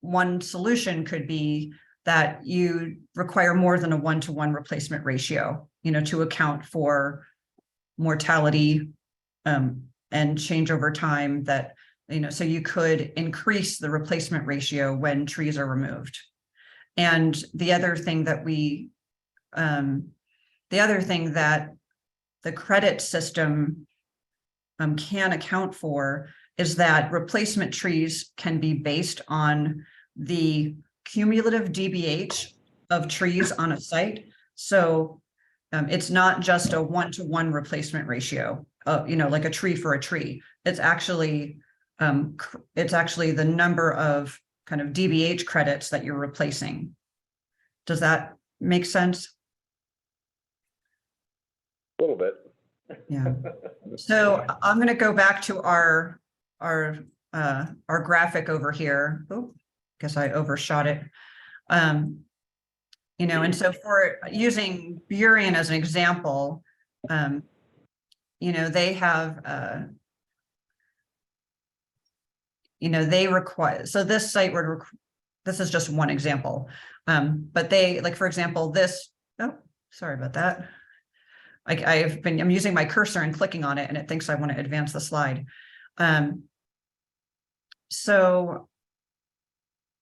one solution could be that you require more than a 1-to-1 replacement ratio, to account for mortality and change over time that, so you could increase the replacement ratio when trees are removed. And the other thing that the credit system can account for is that replacement trees can be based on the cumulative DBH of trees on a site. So it's not just a 1-to-1 replacement ratio, like a tree for a tree. It's actually the number of kind of DBH credits that you're replacing. Does that make sense? A little bit. Yeah. So I'm going to go back to our graphic over here. Oh, guess I overshot it. And so for using Burien as an example, they have they require, so this site would, this is just one example, but they, like, for example, sorry about that. I'm using my cursor and clicking on it and it thinks I want to advance the slide. So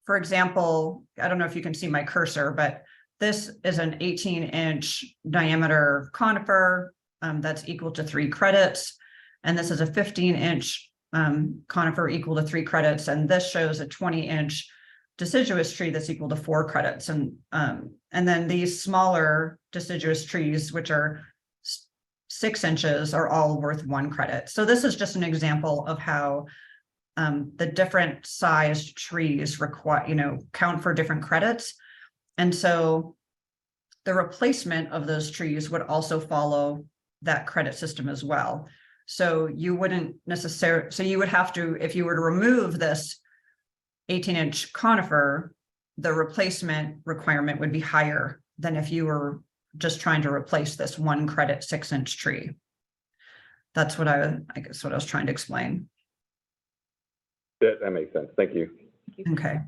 for example, I don't know if you can see my cursor, but this is an 18-inch diameter conifer that's equal to 3 credits. And this is a 15-inch conifer equal to 3 credits. And this shows a 20-inch deciduous tree that's equal to 4 credits. And then these smaller deciduous trees, which are 6 inches, are all worth 1 credit. So this is just an example of how the different sized trees count for different credits. And so the replacement of those trees would also follow that credit system as well. So you wouldn't necessarily, so you would have to, if you were to remove this 18-inch conifer, the replacement requirement would be higher than if you were just trying to replace this 1 credit 6-inch tree. That's what I guess what I was trying to explain. That makes sense. Thank you. Okay.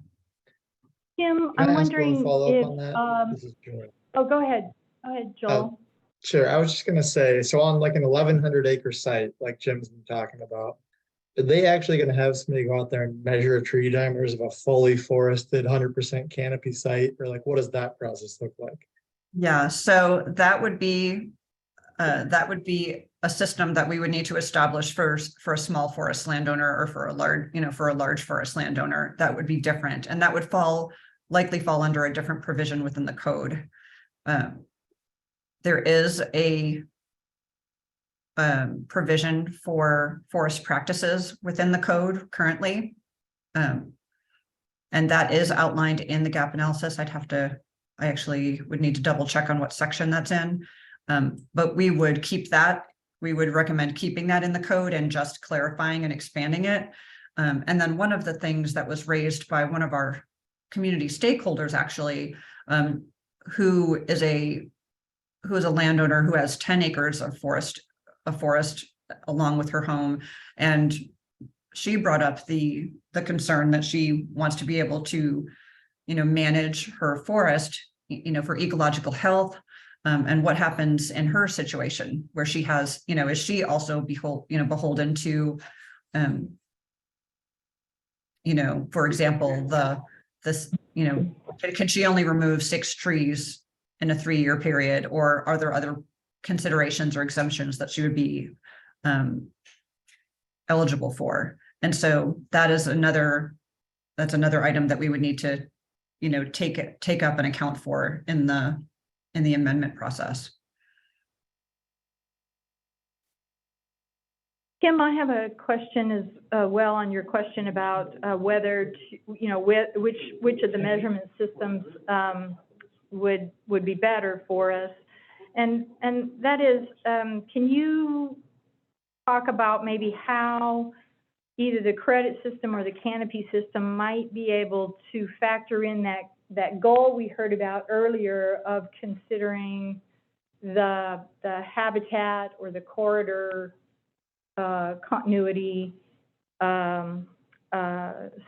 Kim, Can I'm I ask one wondering follow-up on if, that? This is Joel. oh, go ahead. Go ahead, Joel. Sure, I was just gonna say, so on like an 1,100 acre site, like Jim's been talking about, are they actually gonna have somebody go out there and measure tree diameters of a fully forested, 100% canopy site? Or like, what does that process look like? Yeah, so that would be a system that we would need to establish for a small forest landowner or for a large forest landowner. That would be different, and that would likely fall under a different provision within the code. There is a provision for forest practices within the code currently. And that is outlined in the gap analysis. I actually would need to double check on what section that's in. But we would keep that. We would recommend keeping that in the code and just clarifying and expanding it. And then one of the things that was raised by one of our community stakeholders, actually, who is a landowner who has 10 acres of forest along with her home. And she brought up the concern that she wants to be able to, manage her forest, for ecological health. And what happens in her situation where she has, is she also beholden to, for example, can she only remove 6 trees in a 3-year period, or are there other considerations or exemptions that she would be eligible for? And so that's another item that we would need to, take up and account for in the amendment process. Kim, I have a question as well on your question about whether, which of the measurement systems would be better for us. And that is, can you talk about maybe how either the credit system or the canopy system might be able to factor in that goal we heard about earlier of considering the habitat or the corridor continuity.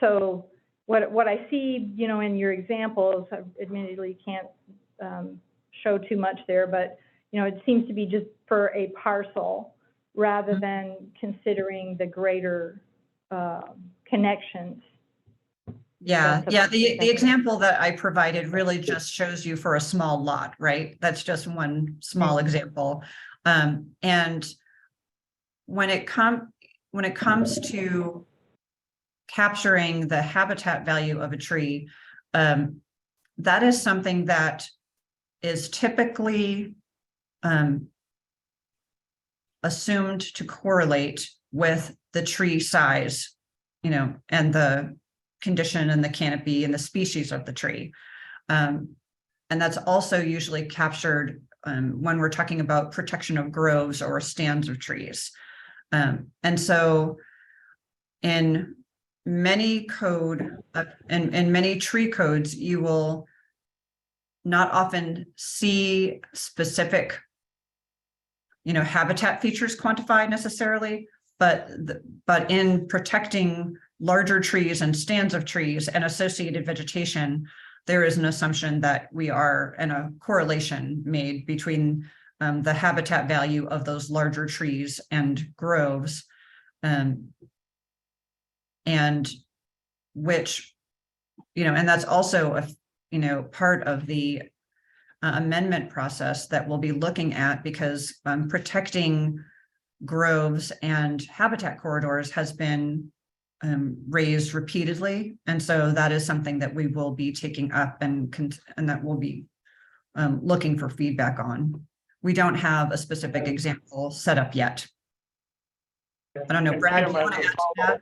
So what I see, in your examples, I admittedly can't show too much there, but it seems to be just for a parcel rather than considering the greater connections. Yeah. The example that I provided really just shows you for a small lot, right? That's just one small example. And when it comes to capturing the habitat value of a tree, that is something that is typically assumed to correlate with the tree size, and the condition and the canopy and the species of the tree. And that's also usually captured when we're talking about protection of groves or stands of trees. And so in many many tree codes, you will not often see specific, habitat features quantified necessarily, but in protecting larger trees and stands of trees and associated vegetation, there is an assumption that we are, and a correlation made between the habitat value of those larger trees and groves, and which, and that's also a, part of the amendment process that we'll be looking at, because protecting groves and habitat corridors has been raised repeatedly. And so that is something that we will be taking up and that we'll be looking for feedback on. We don't have a specific example set up yet. I don't know, And Brad, Kim, do you want to as a add to that?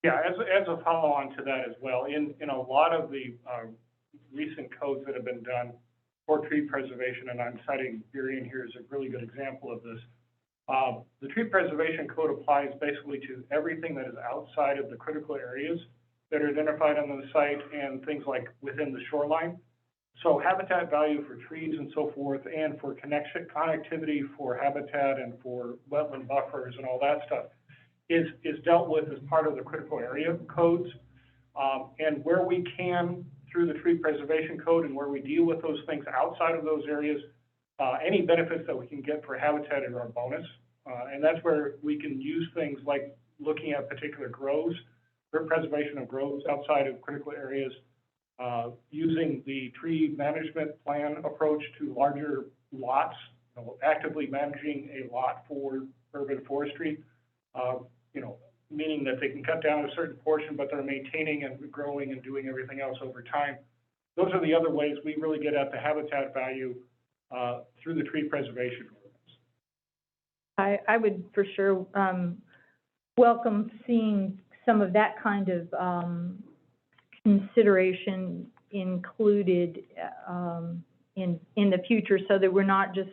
Yeah, as a follow-on to that as well, in a lot of the recent codes that have been done for tree preservation, and I'm citing Burien here as a really good example of this. The tree preservation code applies basically to everything that is outside of the critical areas that are identified on the site, and things like within the shoreline. So habitat value for trees and so forth, and for connectivity for habitat and for wetland buffers and all that stuff is dealt with as part of the critical area codes. And where we can, through the tree preservation code, and where we deal with those things outside of those areas, any benefits that we can get for habitat are a bonus. And that's where we can use things like looking at particular groves, for preservation of groves outside of critical areas, using the tree management plan approach to larger lots, actively managing a lot for urban forestry, meaning that they can cut down a certain portion, but they're maintaining and growing and doing everything else over time. Those are the other ways we really get at the habitat value through the tree preservation ordinance. I would for sure welcome seeing some of that kind of consideration included in the future, so that we're not just,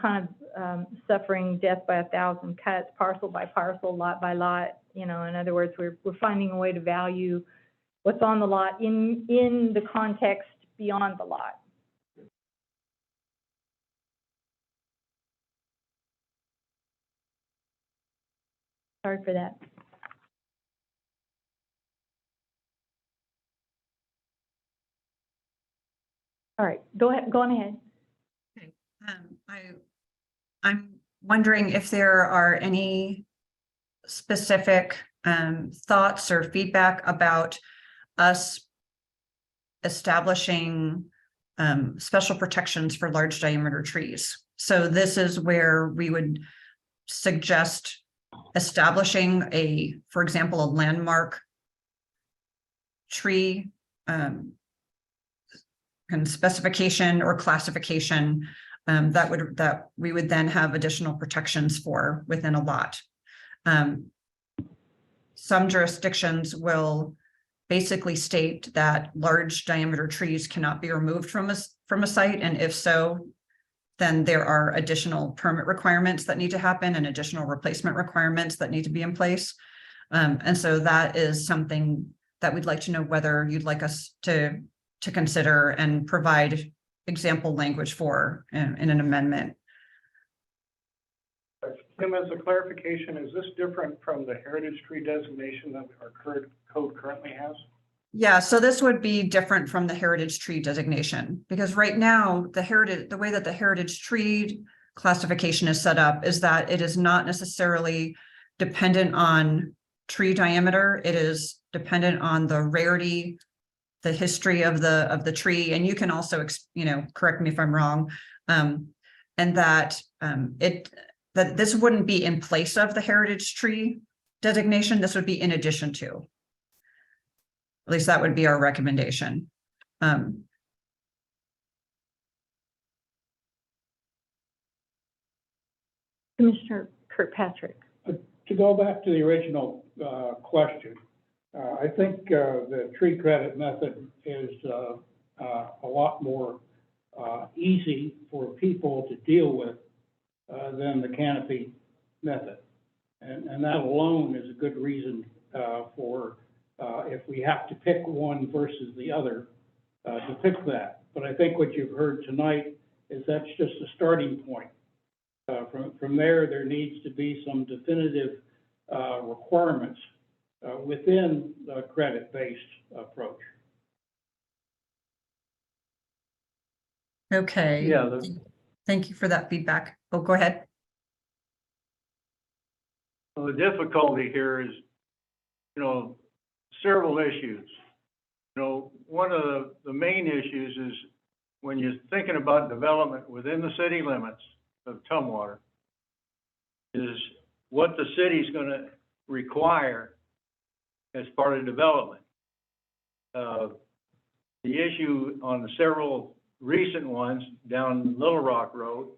kind of suffering death by 1,000 cuts, parcel by parcel, lot by lot. In other words, we're finding a way to value what's on the lot in the context beyond the lot. Sorry for that. All right, go on ahead. Okay. I'm wondering if there are any specific thoughts or feedback about us establishing special protections for large diameter trees. So this is where we would suggest establishing for example, a landmark tree and specification or classification that we would then have additional protections for within a lot. Some jurisdictions will basically state that large diameter trees cannot be removed from a site, and if so, then there are additional permit requirements that need to happen and additional replacement requirements that need to be in place. And so that is something that we'd like to know whether you'd like us to consider and provide example language for in an amendment. Kim, as a clarification, is this different from the heritage tree designation that our current code currently has? Yeah, so this would be different from the heritage tree designation, because right now the way that the heritage tree classification is set up is that it is not necessarily dependent on tree diameter. It is dependent on the rarity, the history of the tree, and you can also correct me if I'm wrong, and that that this wouldn't be in place of the heritage tree designation. This would be in addition to. At least that would be our recommendation. Commissioner Kirkpatrick. To go back to the original question, I think the tree credit method is a lot more easy for people to deal with than the canopy method. And that alone is a good reason for if we have to pick one versus the other, to pick that. But I think what you've heard tonight is that's just a starting point. From there needs to be some definitive requirements within the credit-based approach. Okay. Yeah. Thank you for that feedback. Oh, go ahead. Well, the difficulty here is, several issues. One of the main issues is when you're thinking about development within the city limits of Tumwater, is what the city's going to require as part of development. The issue on the several recent ones down Little Rock Road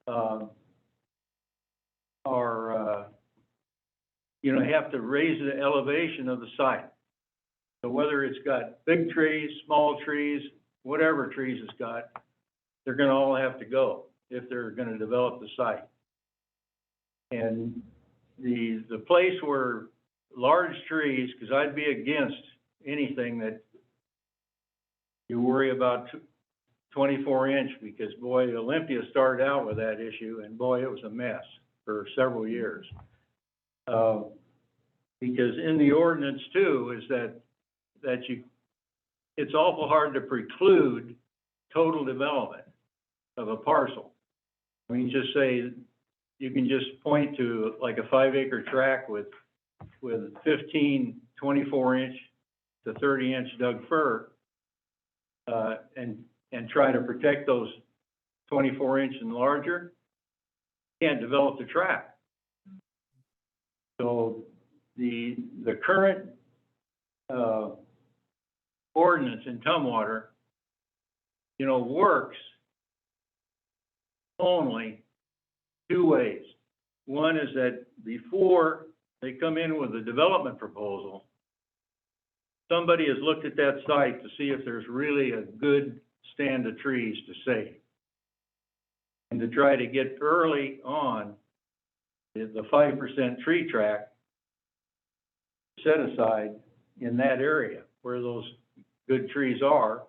are have to raise the elevation of the site. So whether it's got big trees, small trees, whatever trees it's got, they're going to all have to go if they're going to develop the site. And the place where large trees, because I'd be against anything that you worry about 24-inch, because boy, Olympia started out with that issue, and boy, it was a mess for several years. Because in the ordinance too, is that it's awful hard to preclude total development of a parcel. I mean, just say, you can just point to like a 5-acre tract with 15 24-inch to 30-inch Doug fir, and try to protect those 24-inch and larger. Can't develop the tract. So the current ordinance in Tumwater, works only two ways. One is that before they come in with a development proposal, somebody has looked at that site to see if there's really a good stand of trees to save. And to try to get early on the 5% tree tract set aside in that area where those good trees are,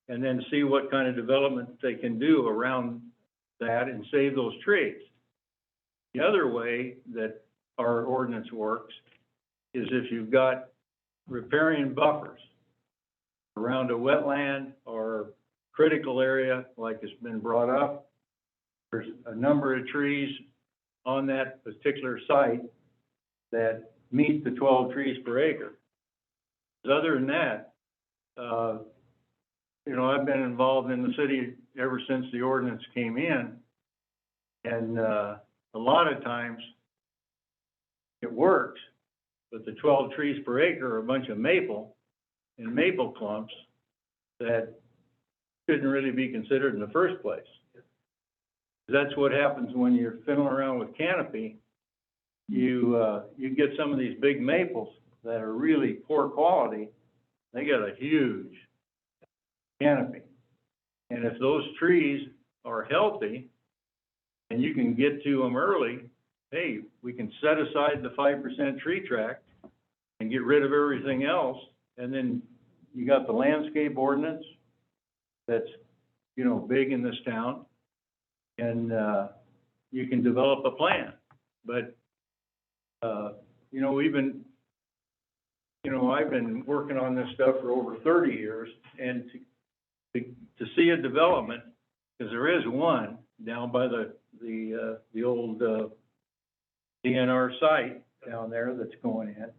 and then see what kind of development they can do around that and save those trees. The other way that our ordinance works is if you've got riparian buffers around a wetland or critical area, like it's been brought up, there's a number of trees on that particular site that meet the 12 trees per acre. Other than that, I've been involved in the city ever since the ordinance came in, and a lot of times it works, but the 12 trees per acre are a bunch of maple and maple clumps that shouldn't really be considered in the first place. That's what happens when you're fiddling around with canopy. You get some of these big maples that are really poor quality. They got a huge canopy. And if those trees are healthy and you can get to them early, hey, we can set aside the 5% tree tract and get rid of everything else. And then you got the landscape ordinance that's, big in this town. And you can develop a plan. But, I've been working on this stuff for over 30 years, and to see a development, because there is one down by the old DNR site down there that's going in,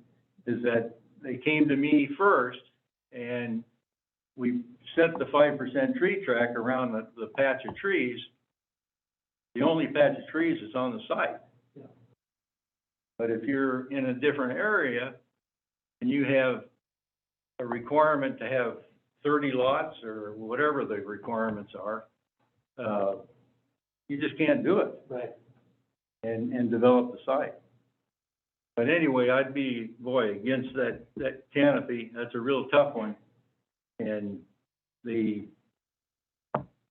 is that they came to me first, and we set the 5% tree tract around the patch of trees, the only patch of trees that's on the site. But if you're in a different area and you have a requirement to have 30 lots or whatever the requirements are, you just can't do it. Right. And develop the site. But anyway, I'd be, against that canopy. That's a real tough one. And the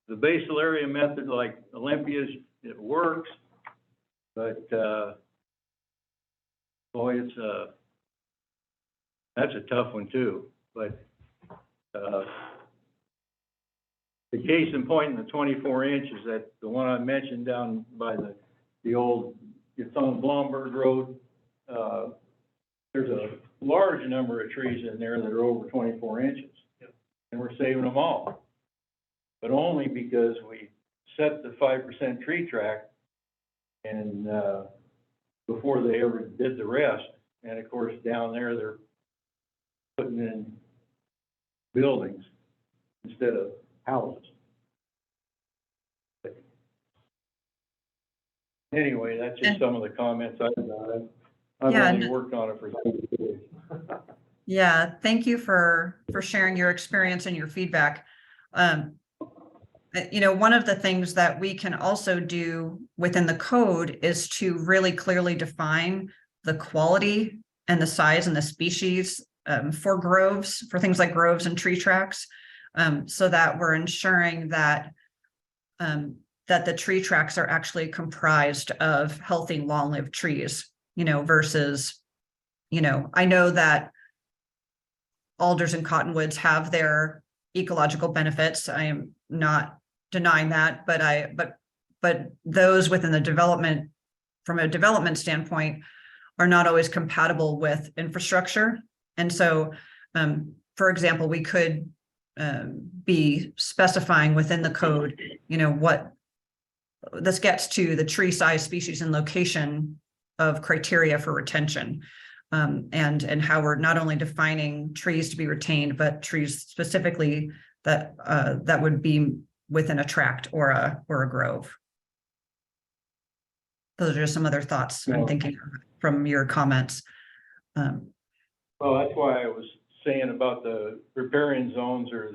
basal area method, like Olympia's, it works, but that's a tough one too. But the case in point in the 24-inch is that the one I mentioned down by the old, it's on Blomberg Road. There's a large number of trees in there that are over 24 inches. Yep. And we're saving them all. But only because we set the 5% tree tract and before they ever did the rest. And of course, down there, they're putting in buildings instead of houses. But anyway, that's just some of the comments I've got. I've only worked on it for 2 years. Yeah, thank you for sharing your experience and your feedback. One of the things that we can also do within the code is to really clearly define the quality and the size and the species for groves, for things like groves and tree tracts, so that we're ensuring that that the tree tracts are actually comprised of healthy, long-lived trees, versus, I know that alders and cottonwoods have their ecological benefits. I am not denying that, but those within the development, from a development standpoint, are not always compatible with infrastructure. And so, for example, we could be specifying within the code, what this gets to the tree size, species, and location of criteria for retention. And how we're not only defining trees to be retained, but trees specifically that would be within a tract or a grove. Those are just some other thoughts I'm thinking of from your comments. Well, that's why I was saying about the riparian zones or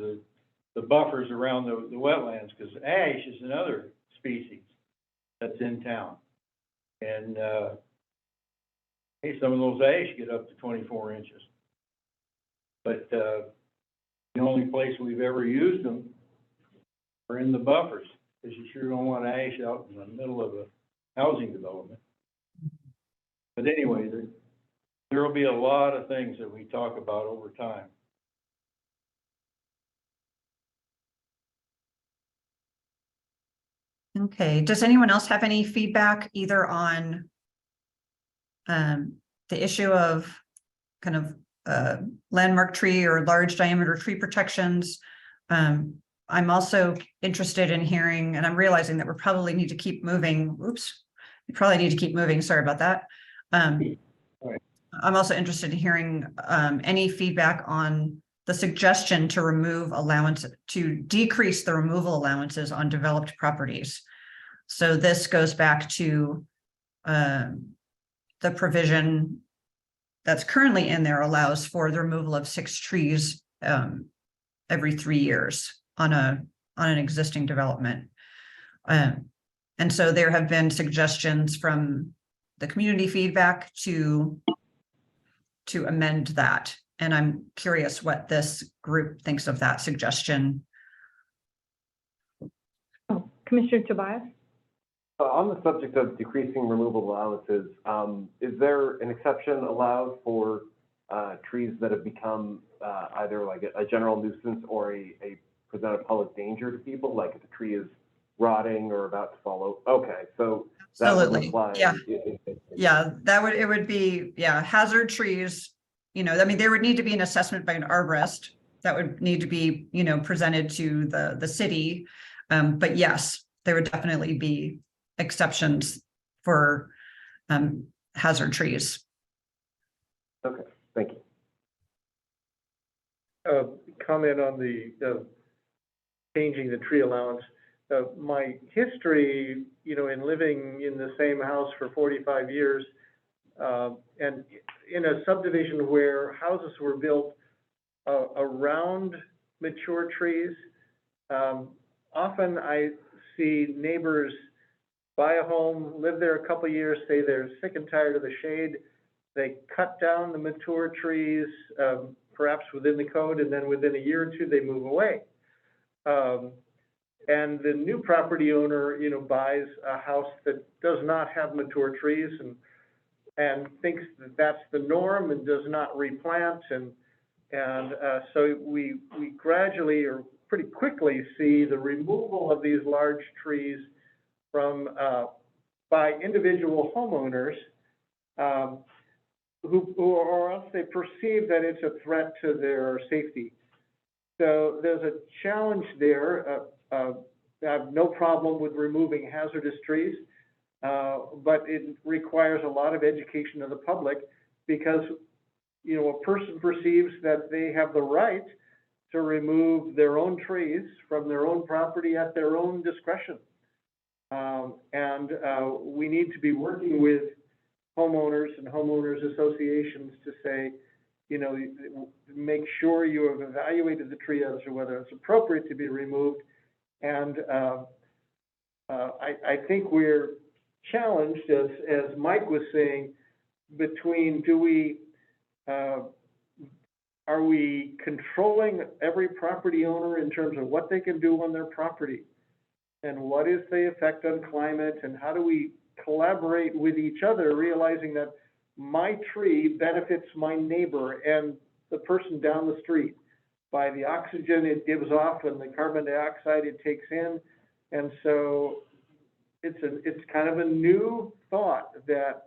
the buffers around the wetlands, because ash is another species that's in town. And, hey, some of those ash get up to 24 inches. But, the only place we've ever used them are in the buffers, because you sure don't want ash out in the middle of a housing development. But anyway, there will be a lot of things that we talk about over time. Okay, does anyone else have any feedback either on the issue of kind of landmark tree or large diameter tree protections? I'm also interested in hearing, and I'm realizing that we probably need to keep moving. Oops, we probably need to keep moving. Sorry about that. I'm also interested in hearing any feedback on the suggestion to decrease the removal allowances on developed properties. So this goes back to the provision that's currently in there allows for the removal of 6 trees every 3 years on an existing development. And so there have been suggestions from the community feedback to amend that. And I'm curious what this group thinks of that suggestion. Oh, Commissioner Tobias? On the subject of decreasing removal allowances, is there an exception allowed for trees that have become either like a general nuisance or a present a public danger to people, like if the tree is rotting or about to fall over? Okay, so that would Absolutely. apply. Yeah, it would be, hazard trees, I mean, there would need to be an assessment by an arborist that would need to be, presented to the city. But yes, there would definitely be exceptions for hazard trees. Okay, thank you. Comment on the changing the tree allowance. My history, in living in the same house for 45 years, and in a subdivision where houses were built around mature trees, often I see neighbors buy a home, live there a couple of years, say they're sick and tired of the shade. They cut down the mature trees, perhaps within the code, and then within a year or two, they move away. And the new property owner, buys a house that does not have mature trees and thinks that that's the norm and does not replant. And so we gradually or pretty quickly see the removal of these large trees from by individual homeowners who or else they perceive that it's a threat to their safety. So there's a challenge there. I have no problem with removing hazardous trees, but it requires a lot of education of the public because, a person perceives that they have the right to remove their own trees from their own property at their own discretion. And we need to be working with homeowners and homeowners associations to say, make sure you have evaluated the tree as to whether it's appropriate to be removed. And I think we're challenged, as Mike was saying, between are we controlling every property owner in terms of what they can do on their property? And what is the effect on climate? And how do we collaborate with each other, realizing that my tree benefits my neighbor and the person down the street? by the oxygen it gives off and the carbon dioxide it takes in. And so it's kind of a new thought that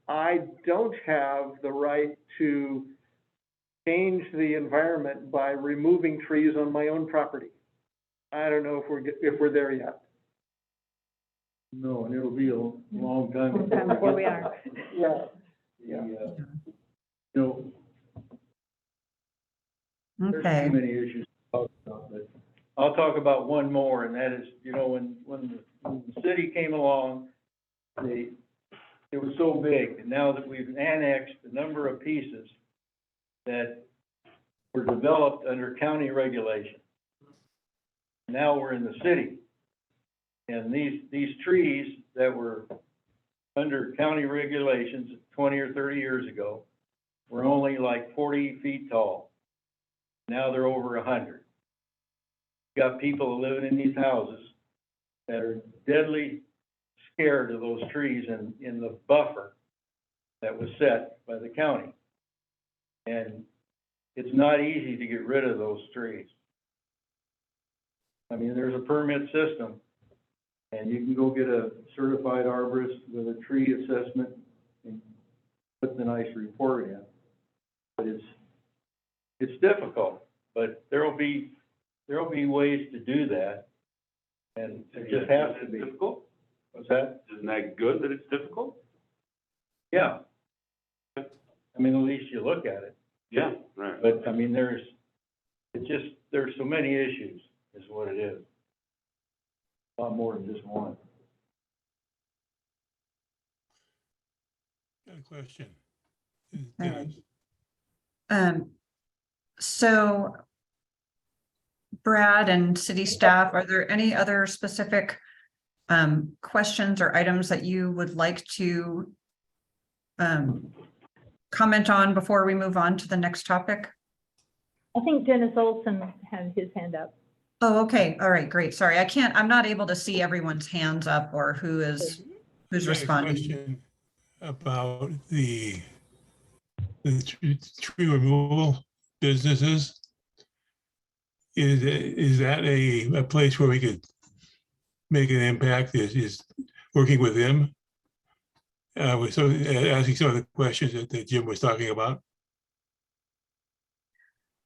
I don't have the right to change the environment by removing trees on my own property. I don't know if we're there yet. No, and it'll be a long time. Long time before we are. Yeah. Yeah. No, there's Okay. too many issues to talk about, but I'll talk about one more, and that is, you know, when the city came along, it was so big, and now that we've annexed a number of pieces that were developed under county regulation. Now we're in the city. And these trees that were under county regulations 20 or 30 years ago were only like 40 feet tall. Now they're over 100. Got people living in these houses that are deadly scared of those trees in the buffer that was set by the county. And it's not easy to get rid of those trees. I mean, there's a permit system, and you can go get a certified arborist with a tree assessment and put the nice report in. But it's difficult, but there'll be ways to do that, and it just has to be. Difficult? What's that? Isn't that good that it's difficult? Yeah. I mean, at least you look at it. Yeah, right. But, I mean, there's so many issues, is what it is. A lot more than just one. Got a question. Right. So Brad and city staff, are there any other specific questions or items that you would like to comment on before we move on to the next topic? I think Dennis Olson had his hand up. Oh, okay. All right, great. Sorry, I'm not able to see everyone's hands up or who's Got a responding. question about the tree removal businesses. Is that a place where we could make an impact? Is working with them? So asking some of the questions that Jim was talking about.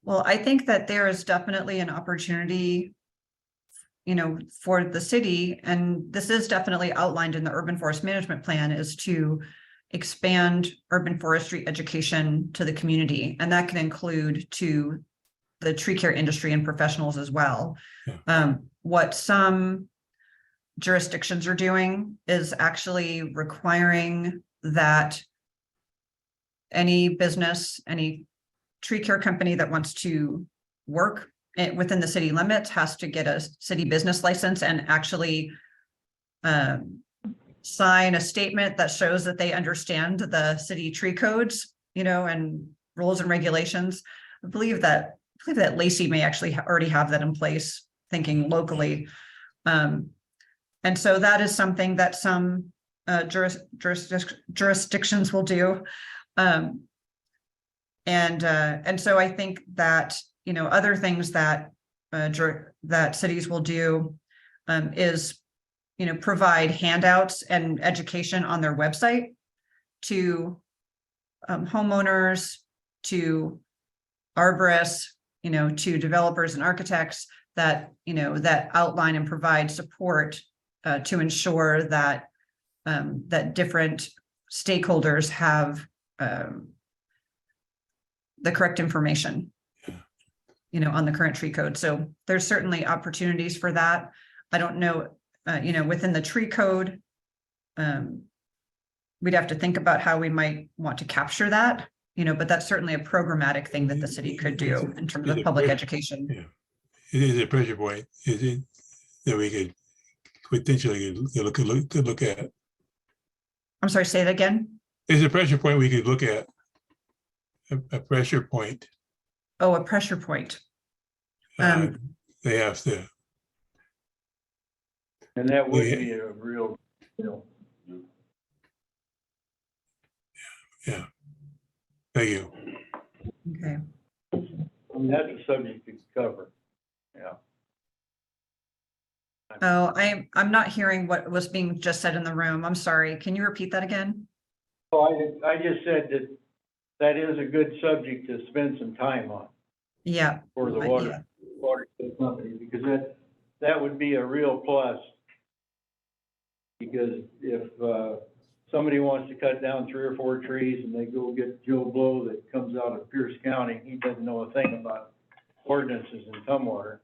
Well, I think that there is definitely an opportunity, you know, for the city, and this is definitely outlined in the urban forest management plan, is to expand urban forestry education to the community. And that can include to the tree care industry and professionals as well. Yeah. What some jurisdictions are doing is actually requiring that any business, any tree care company that wants to work within the city limits has to get a city business license and actually sign a statement that shows that they understand the city tree codes, you know, and rules and regulations. I believe that Lacey may actually already have that in place, thinking locally. And so that is something that some jurisdictions will do. And so I think that, you know, other things that that cities will do is, you know, provide handouts and education on their website to homeowners, to arborists, you know, to developers and architects that, you know, that outline and provide support to ensure that that different stakeholders have the correct information, you know, on the current tree code. So there's certainly opportunities for that. I don't know, you know, within the tree code, we'd have to think about how we might want to capture that, you know, but that's certainly a programmatic thing that the city could do in terms of public education. Yeah, it is a pressure point. Is it that we could potentially look at? I'm sorry, say that again. Is a pressure point we could look at? A pressure point. Oh, a pressure point. They have to. And that would be a real, you know. Yeah. Thank you. Okay. I mean, that's a subject to cover, yeah. Oh, I'm not hearing what was being just said in the room. I'm sorry. Can you repeat that again? Oh, I just said that that is a good subject to spend some time on Yeah. for the Yeah. watershed company, because that would be a real plus. Because if, somebody wants to cut down 3 or 4 trees and they go get Joe Blow that comes out of Pierce County, he doesn't know a thing about ordinances in Tumwater.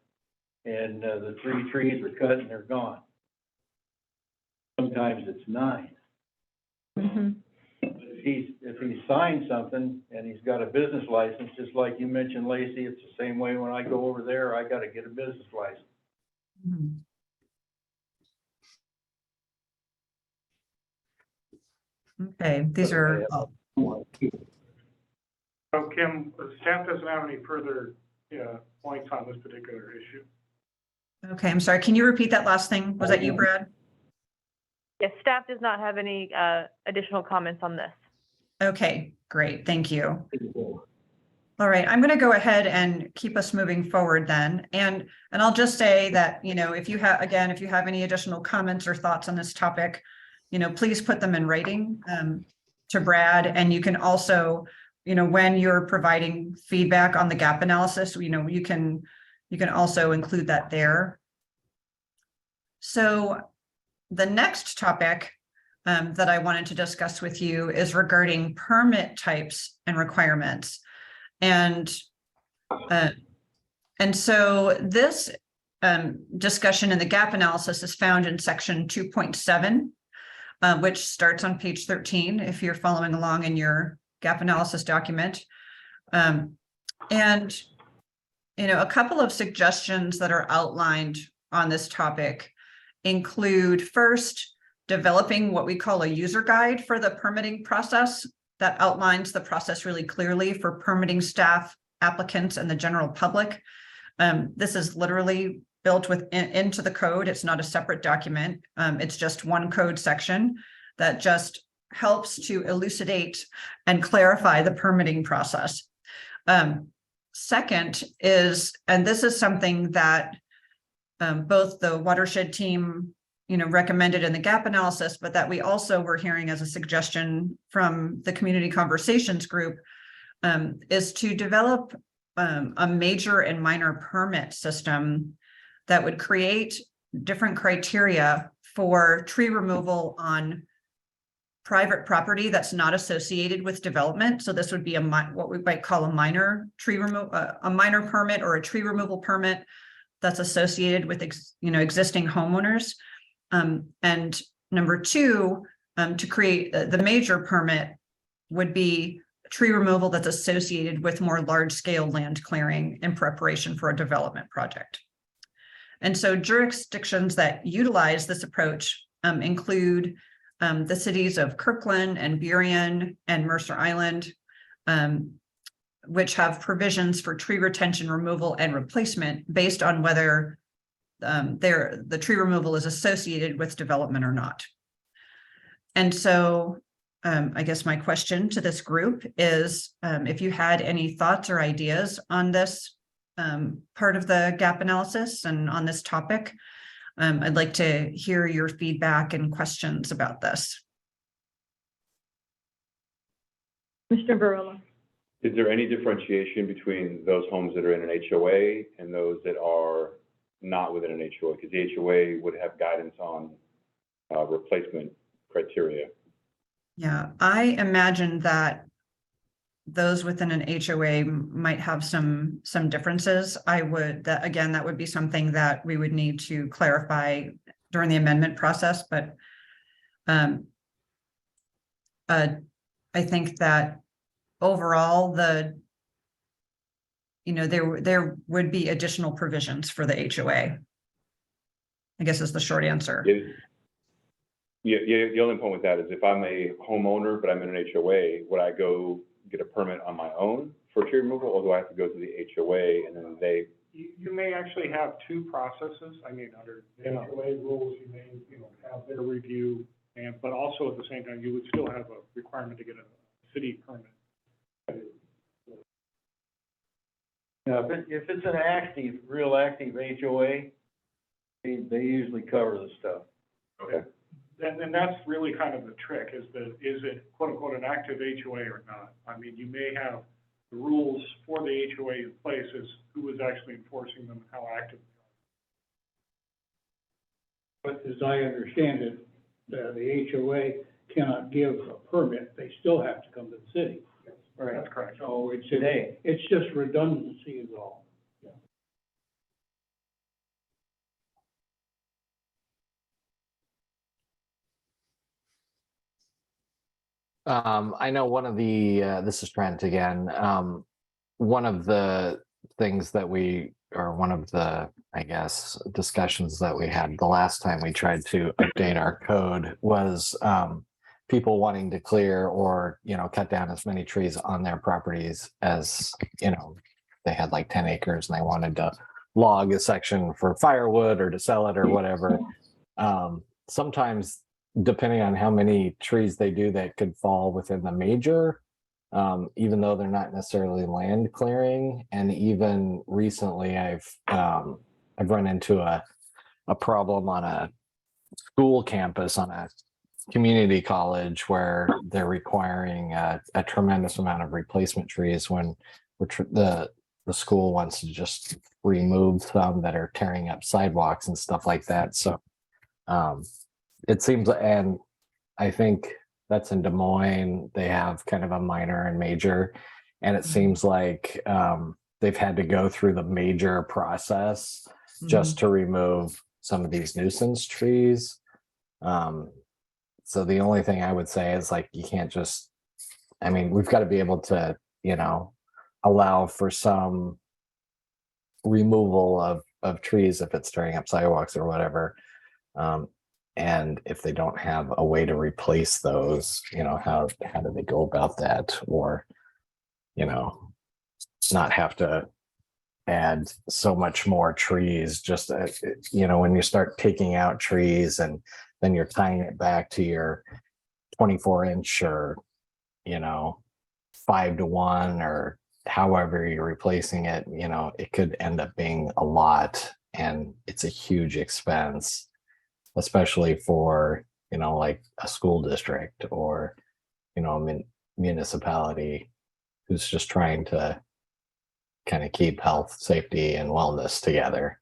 And, the 3 trees are cut and they're gone. Sometimes it's 9. Mhm. If he's signed something and he's got a business license, just like you mentioned, Lacey, it's the same way when I go over there, I gotta get a business license. Mhm. Okay, these are, So Kim, the staff doesn't have any further, points on this particular issue. okay, I'm sorry. Can you repeat that last thing? Was that you, Brad? Yes, staff does not have any additional comments on this. Okay, great. Thank you. All right, I'm going to go ahead and keep us moving forward then. And I'll just say that, if you have, again, if you have any additional comments or thoughts on this topic, please put them in writing to Brad. And you can also, when you're providing feedback on the gap analysis, you can also include that there. So the next topic that I wanted to discuss with you is regarding permit types and requirements. And so this discussion in the gap analysis is found in section 2.7, which starts on page 13, if you're following along in your gap analysis document. And, a couple of suggestions that are outlined on this topic include, first, developing what we call a user guide for the permitting process that outlines the process really clearly for permitting staff, applicants, and the general public. This is literally built into the code. It's not a separate document. It's just one code section that just helps to elucidate and clarify the permitting process. Second is, and this is something that both the watershed team, recommended in the gap analysis, but that we also were hearing as a suggestion from the community conversations group, is to develop a major and minor permit system that would create different criteria for tree removal on private property that's not associated with development. So this would be what we might call a minor tree removal, a minor permit or a tree removal permit that's associated with existing homeowners. And number 2, to create the major permit would be tree removal that's associated with more large-scale land clearing in preparation for a development project. And so jurisdictions that utilize this approach include the cities of Kirkland and Burien and Mercer Island, which have provisions for tree retention, removal, and replacement based on whether the tree removal is associated with development or not. And so I guess my question to this group is if you had any thoughts or ideas on this part of the gap analysis and on this topic, I'd like to hear your feedback and questions about this. Mr. Barola. Is there any differentiation between those homes that are in an HOA and those that are not within an HOA? Because the HOA would have guidance on replacement criteria. Yeah, I imagine that those within an HOA might have some differences. That would be something that we would need to clarify during the amendment process, but I think that overall there would be additional provisions for the HOA, I guess is the short answer. Yeah, the only point with that is if I'm a homeowner, but I'm in an HOA, would I go get a permit on my own for tree removal, or do I have to go to the HOA and then they? You may actually have 2 processes. I mean, under the HOA rules, you may, have their review, but also at the same time, you would still have a requirement to get a city permit. Yeah, if it's an active, real active HOA, they usually cover the stuff. Okay. And that's really kind of the trick, is it quote unquote an active HOA or not? I mean, you may have the rules for the HOA in place as who is actually enforcing them, and how active. But as I understand it, the HOA cannot give a permit, they still have to come to the city. Right. That's correct. So it's, Today. it's just redundancy is all. I know one of the, this is Trent again. One of the things that or one of the, I guess, discussions that we had the last time we tried to update our code was people wanting to clear or, cut down as many trees on their properties as, they had like 10 acres and they wanted to log a section for firewood or to sell it or whatever. Sometimes, depending on how many trees they do, that could fall within the major, even though they're not necessarily land clearing. And even recently, I've run into a problem on a school campus on a community college where they're requiring a tremendous amount of replacement trees when the school wants to just remove some that are tearing up sidewalks and stuff like that. So it seems, and I think that's in Des Moines, they have kind of a minor and major, and it seems like they've had to go through the major process just to remove some of these nuisance trees. So the only thing I would say is, like, you can't just, I mean, we've got to be able to, allow for some removal of trees if it's tearing up sidewalks or whatever. And if they don't have a way to replace those, how do they go about that? Or, not have to add so much more trees, just, when you start taking out trees and then you're tying it back to your 24-inch or, 5-to-1 or however you're replacing it, it could end up being a lot, and it's a huge expense, especially for, like a school district or, a municipality who's just trying to kind of keep health, safety, and wellness together.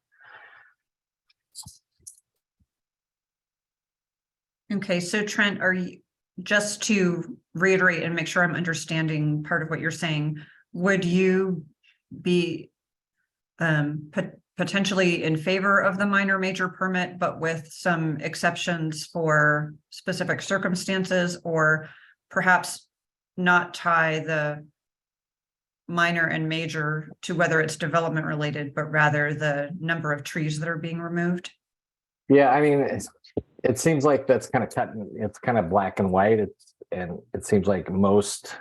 Okay, so Trent, just to reiterate and make sure I'm understanding part of what you're saying, would you be potentially in favor of the minor major permit, but with some exceptions for specific circumstances, or perhaps not tie the minor and major to whether it's development related, but rather the number of trees that are being removed? Yeah, I mean, it seems like that's kind of it's kind of black and white. And it seems like most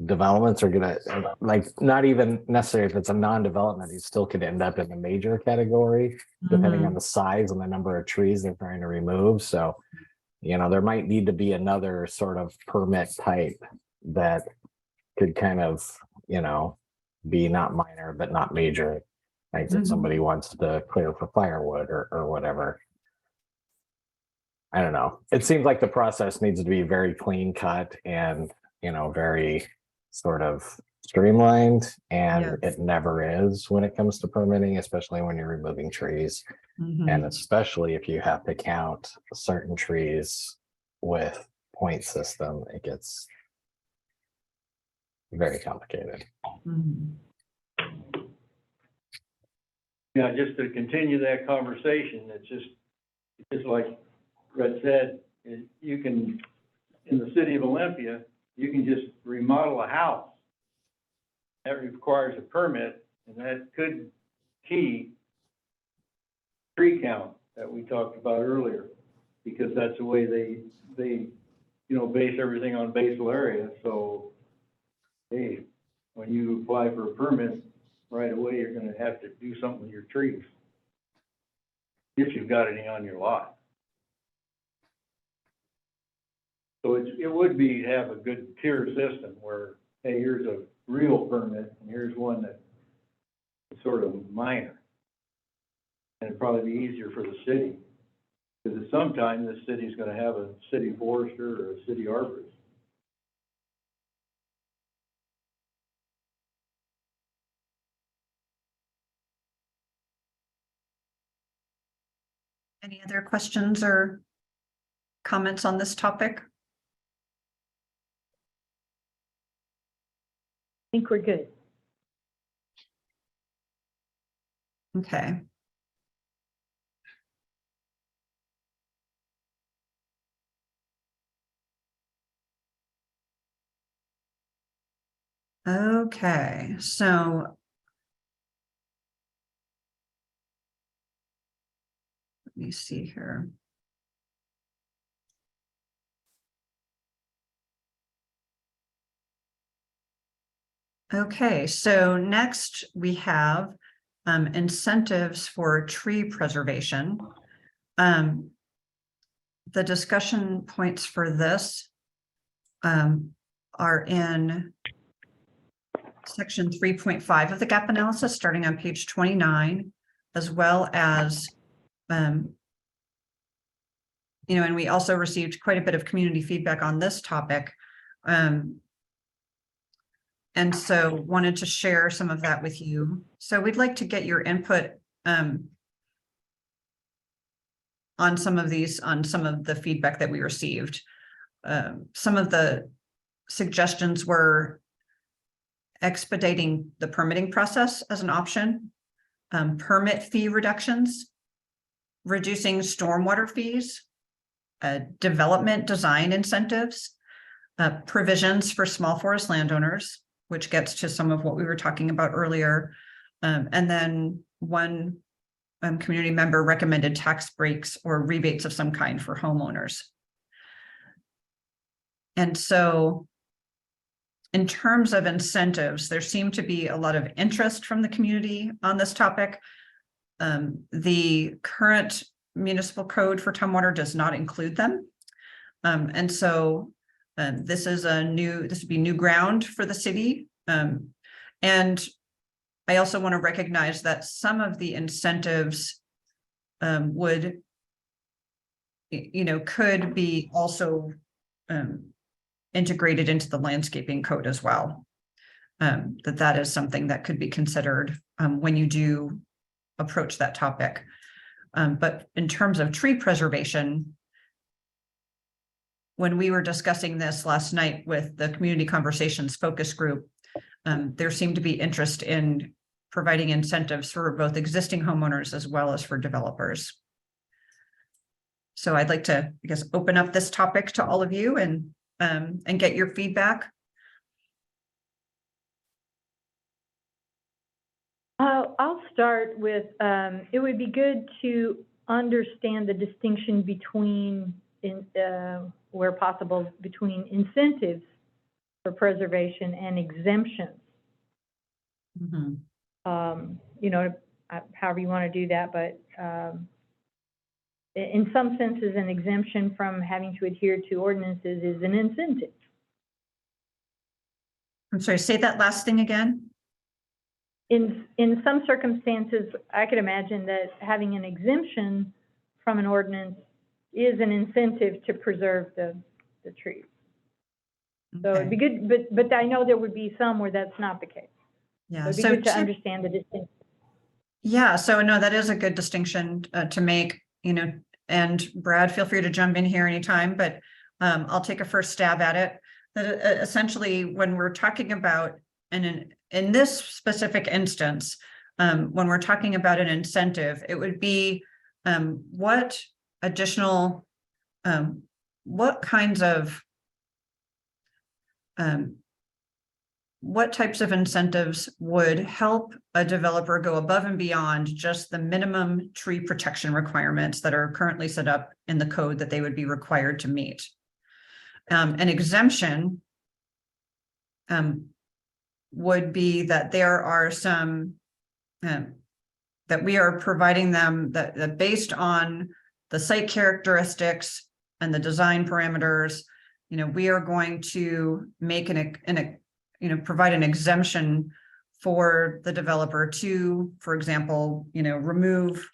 developments are gonna, like, not even necessarily if it's a non-development, you still could end up in the major category, depending on the size and the number of trees they're trying to remove. So, there might need to be another sort of permit type that could kind of, be not minor, but not major. Like if somebody wants to clear for firewood or whatever. I don't know. It seems like the process needs to be very clean cut and, very sort of streamlined, and it never is when it comes to permitting, especially when you're removing trees. And especially if you have to count certain trees with point system, it gets very complicated. Yeah, just to continue that conversation, it's just like Brett said, you can, in the city of Olympia, you can just remodel a house. That requires a permit, and that could key tree count that we talked about earlier, because that's the way they base everything on basal area. So, hey, when you apply for a permit, right away, you're gonna have to do something with your trees, if you've got any on your lot. So it would be to have a good tier system where, hey, here's a real permit, and here's one that sort of minor. And it'd probably be easier for the city, because at some time, the city's gonna have a city forester or a city arborist. Any other questions or comments on this topic? I think we're good. Okay. Okay, so let me see here. Okay, so next we have incentives for tree preservation. The discussion points for this are in section 3.5 of the gap analysis, starting on page 29, as well as, and we also received quite a bit of community feedback on this topic. And so wanted to share some of that with you. So we'd like to get your input on some of the feedback that we received. Some of the suggestions were expediting the permitting process as an option, permit fee reductions, reducing stormwater fees, development design incentives, provisions for small forest landowners, which gets to some of what we were talking about earlier. And then one community member recommended tax breaks or rebates of some kind for homeowners. And so in terms of incentives, there seemed to be a lot of interest from the community on this topic. The current municipal code for Tumwater does not include them. And so this would be new ground for the city. And I also want to recognize that some of the incentives could be also integrated into the landscaping code as well. That is something that could be considered when you do approach that topic. But in terms of tree preservation, when we were discussing this last night with the Community Conversations Focus Group, there seemed to be interest in providing incentives for both existing homeowners as well as for developers. So I'd like to, I guess, open up this topic to all of you and get your feedback. I'll start with, it would be good to understand the distinction between, where possible, between incentives for preservation and exemptions. Mm-hmm. However you want to do that, but in some senses, an exemption from having to adhere to ordinances is an incentive. I'm sorry, say that last thing again. In some circumstances, I could imagine that having an exemption from an ordinance is an incentive to preserve the trees. So it'd be good, but I know there would be some where that's not the case. Yeah, it'd be good to understand the distinction. Yeah, so no, that is a good distinction to make, and Brad, feel free to jump in here anytime, but I'll take a first stab at it. That essentially, when we're talking about, and in this specific instance, when we're talking about an incentive, it would be what additional, what kinds of, what types of incentives would help a developer go above and beyond just the minimum tree protection requirements that are currently set up in the code that they would be required to meet. An exemption would be that there are some that we are providing them that based on the site characteristics and the design parameters, we are going to make provide an exemption for the developer to, for example, remove,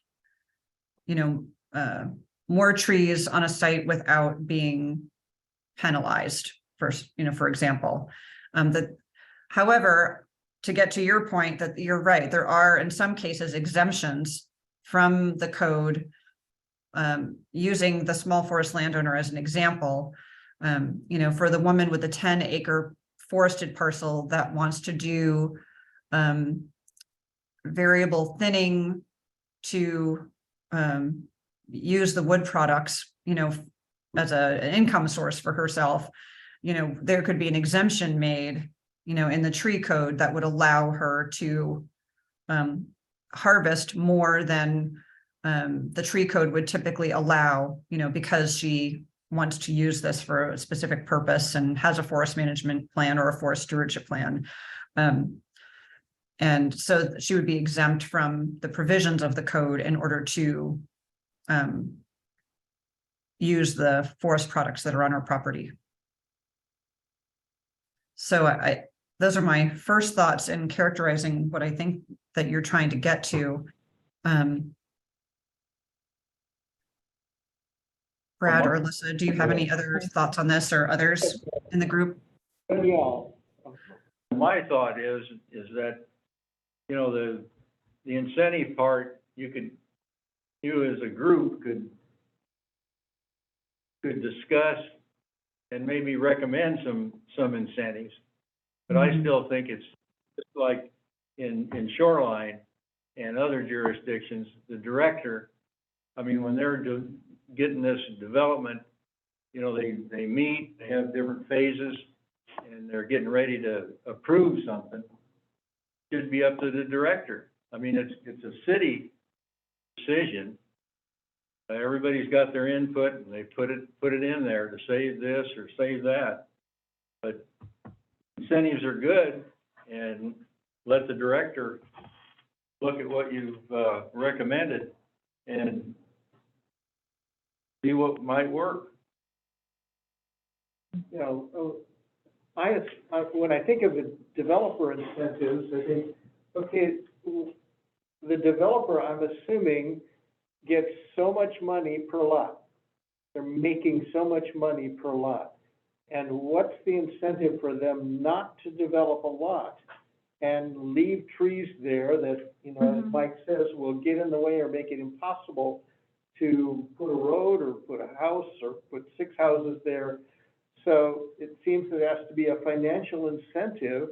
more trees on a site without being penalized for example. However, to get to your point, that you're right, there are in some cases exemptions from the code, using the small forest landowner as an example. For the woman with the 10-acre forested parcel that wants to do variable thinning to use the wood products, as an income source for herself, there could be an exemption made, in the tree code that would allow her to harvest more than the tree code would typically allow, because she wants to use this for a specific purpose and has a forest management plan or a forest stewardship plan. And so she would be exempt from the provisions of the code in order to use the forest products that are on our property. So those are my first thoughts in characterizing what I think that you're trying to get to. Brad or Alyssa, do you have any other thoughts on this, or others in the group? My thought is that, the incentive part, you as a group could discuss and maybe recommend some incentives. But I still think it's just like in shoreline and other jurisdictions, the director, when they're getting this development, they meet, they have different phases, and they're getting ready to approve something. It should be up to the director. It's a city decision. Everybody's got their input, and they put it in there to save this or save that. But incentives are good, and let the director look at what you've recommended and see what might work. When I think of the developer incentives, I think, okay, the developer, I'm assuming, gets so much money per lot. They're making so much money per lot. And what's the incentive for them not to develop a lot and leave trees there that, as Mike says, will get in the way or make it impossible to put a road or put a house or put 6 houses there? So it seems there has to be a financial incentive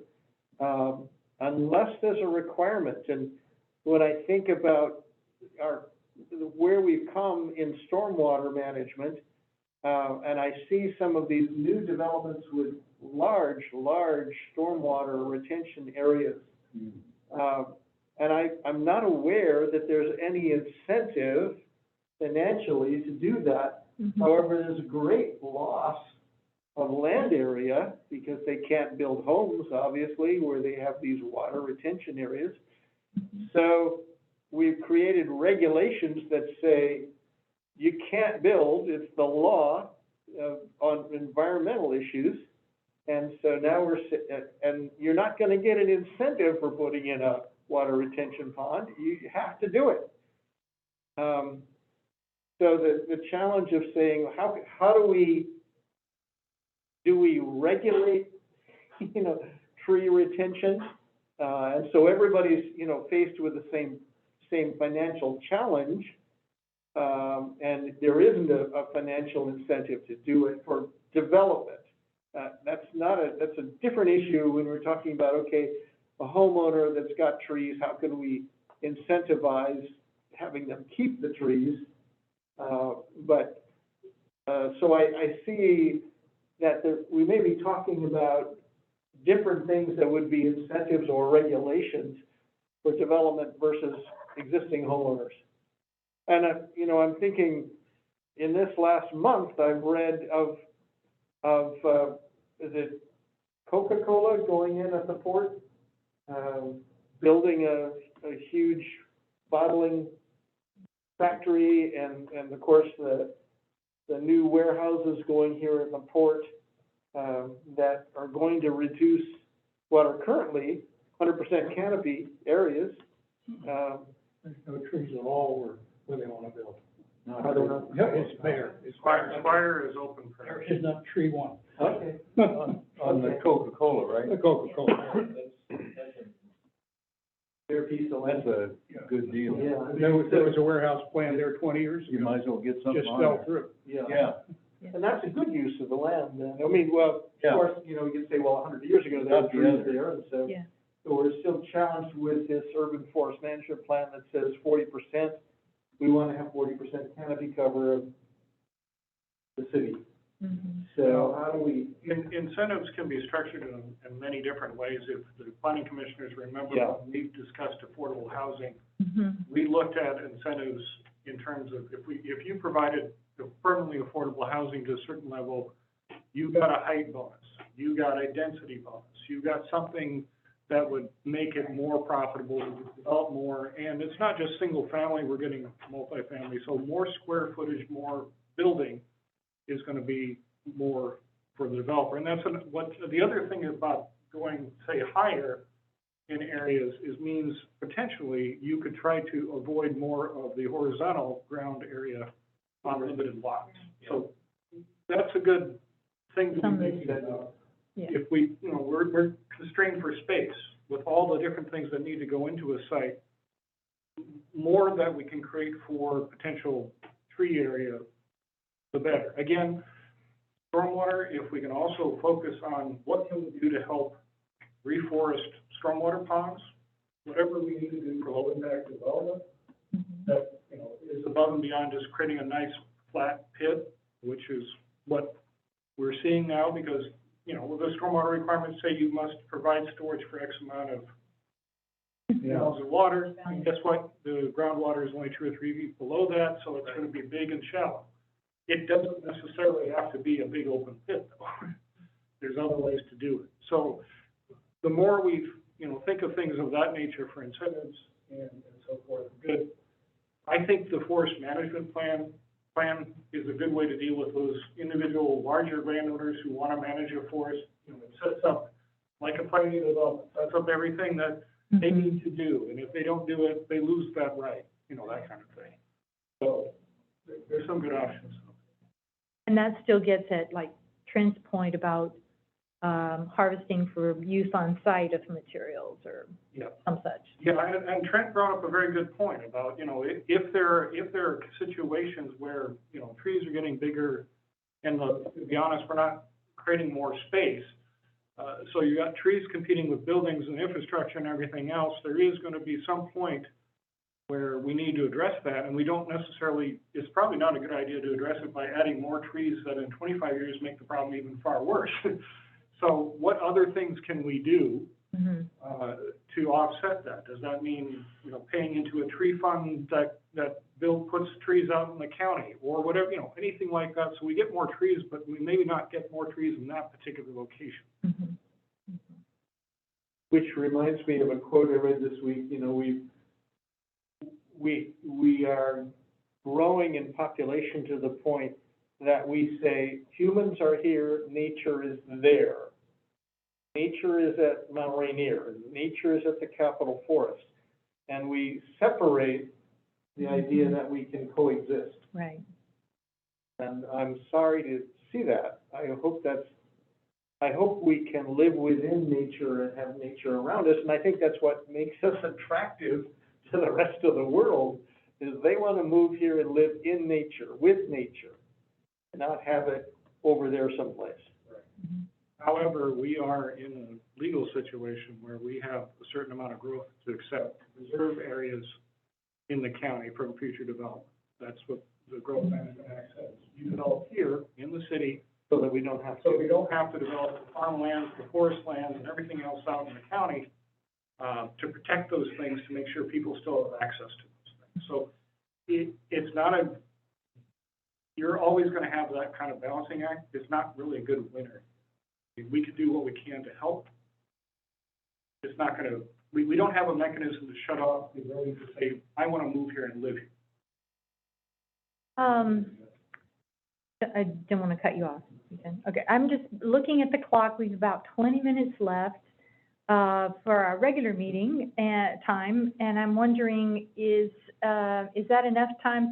unless there's a requirement. And when I think about where we've come in stormwater management, and I see some of these new developments with large stormwater retention areas. And I'm not aware that there's any incentive financially to do that. However, there's a great loss of land area because they can't build homes, obviously, where they have these water retention areas. So we've created regulations that say you can't build. It's the law on environmental issues. And so now and you're not going to get an incentive for putting in a water retention pond. You have to do it. So the challenge of saying, how do we regulate, tree retention? And so everybody's, faced with the same financial challenge. And there isn't a financial incentive to do it for development. That's a different issue when we're talking about, okay, a homeowner that's got trees, how can we incentivize having them keep the trees? So I see that we may be talking about different things that would be incentives or regulations for development versus existing homeowners. And, I'm thinking in this last month, I've read of is it Coca-Cola going in at the port, building a huge bottling factory, and of course the new warehouses going here at the port that are going to reduce what are currently 100% canopy areas. There's no trees at all where they want to build. Are there not? Yeah, it's bare. It's Spire is open for. There is not tree one. Okay. On the Coca-Cola, right? The Coca-Cola. Fair piece of land. That's a good deal. Yeah. There was a warehouse plan there 20 years You ago. might as well get something Just on fell there. through. Yeah, And that's a good use of the land then. I mean, well, Yeah. of course, you know, you can say, well, 100 years ago, there were Not the trees other. there, and so. Yeah. So we're still challenged with this urban forest management plan that says 40%. We want to have 40% canopy cover of the city. Mhm. So how do we? Incentives can be structured in many different ways. If the planning commissioners remember, Yeah. when we discussed affordable housing, Mhm. we looked at incentives in terms of if you provided permanently affordable housing to a certain level, you got a height bonus, you got a density bonus, you got something that would make it more profitable to develop more. And it's not just single family, we're getting multifamily. So more square footage, more building is gonna be more for the developer. And that's what, the other thing about going, say, higher in areas is means potentially you could try to avoid more of the horizontal ground area on limited lots. So that's a good thing to be Some- thinking about. Yeah. If we, you know, we're constrained for space with all the different things that need to go into a site, more that we can create for potential tree area, the better. Again, stormwater, if we can also focus on what can we do to help reforest stormwater ponds, whatever we need to do for low impact development, Mhm. that, you know, is above and beyond just creating a nice flat pit, which is what we're seeing now, because, you know, the stormwater requirements say you must provide storage for X amount of gallons of water. And guess what? The groundwater is only 2 or 3 feet below that, so it's gonna be big and shallow. It doesn't necessarily have to be a big open pit, though. There's other ways to do it. So the more we, you know, think of things of that nature for incentives and so forth, good. I think the forest management plan is a good way to deal with those individual larger landowners who want to manage a forest. You know, it sets up, like a planning development, sets up everything that they need to do. And if they don't do it, they lose that right, you know, that kind of thing. So there's some good options. And that still gets at, like, Trent's point about harvesting for use on site of materials or Yeah. some such. Yeah, and Trent brought up a very good point about, you know, if there are situations where, you know, trees are getting bigger, and to be honest, we're not creating more space. So you got trees competing with buildings and infrastructure and everything else, there is gonna be some point where we need to address that, and we don't necessarily, it's probably not a good idea to address it by adding more trees that in 25 years make the problem even far worse. So what other things can we do Mhm. to offset that? Does that mean, you know, paying into a tree fund that Bill puts trees out in the county, or whatever, you know, anything like that, so we get more trees, but we maybe not get more trees in that particular location? Mhm. Which reminds me of a quote I read this week, you know, we are growing in population to the point that we say, humans are here, nature is there. Nature is at Mount Rainier, nature is at the Capitol Forest. And we separate the idea that we can coexist. Right. And I'm sorry to see that. I hope we can live within nature and have nature around us. And I think that's what makes us attractive to the rest of the world, is they want to move here and live in nature, with nature, and not have it over there someplace. However, we are in a legal situation where we have a certain amount of growth to accept, reserve areas in the county for future development. That's what the Growth Management Act says. You develop here in the city, So that we don't have so to. we don't have to develop the farmlands, the forest lands, and everything else out in the county, to protect those things, to make sure people still have access to those things. So it's not you're always gonna have that kind of balancing act. It's not really a good winner. We could do what we can to help. It's not gonna, we don't have a mechanism to shut off the ability to say, I wanna move here and live here. I didn't want to cut you off. Okay, I'm just looking at the clock. We've about 20 minutes left. for our regular meeting time, and I'm wondering, is that enough time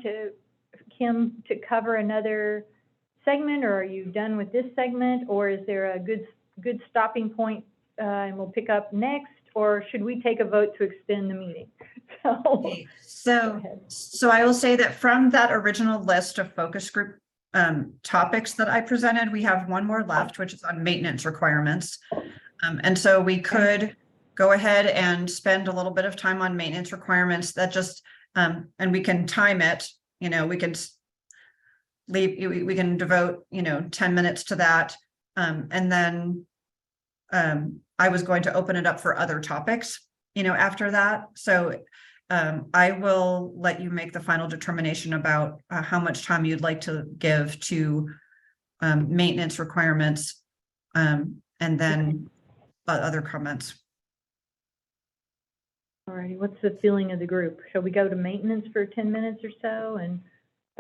Kim, to cover another segment, or are you done with this segment, or is there a good stopping point, and we'll pick up next, or should we take a vote to extend the meeting? So I will say that from that original list of focus group topics that I presented, we have one more left, which is on maintenance requirements. And so we could go ahead and spend a little bit of time on maintenance requirements that just, and we can time it, we can we can devote, 10 minutes to that. And then I was going to open it up for other topics, after that. So I will let you make the final determination about how much time you'd like to give to maintenance requirements, and then other comments. All righty, what's the feeling of the group? Shall we go to maintenance for 10 minutes or so? And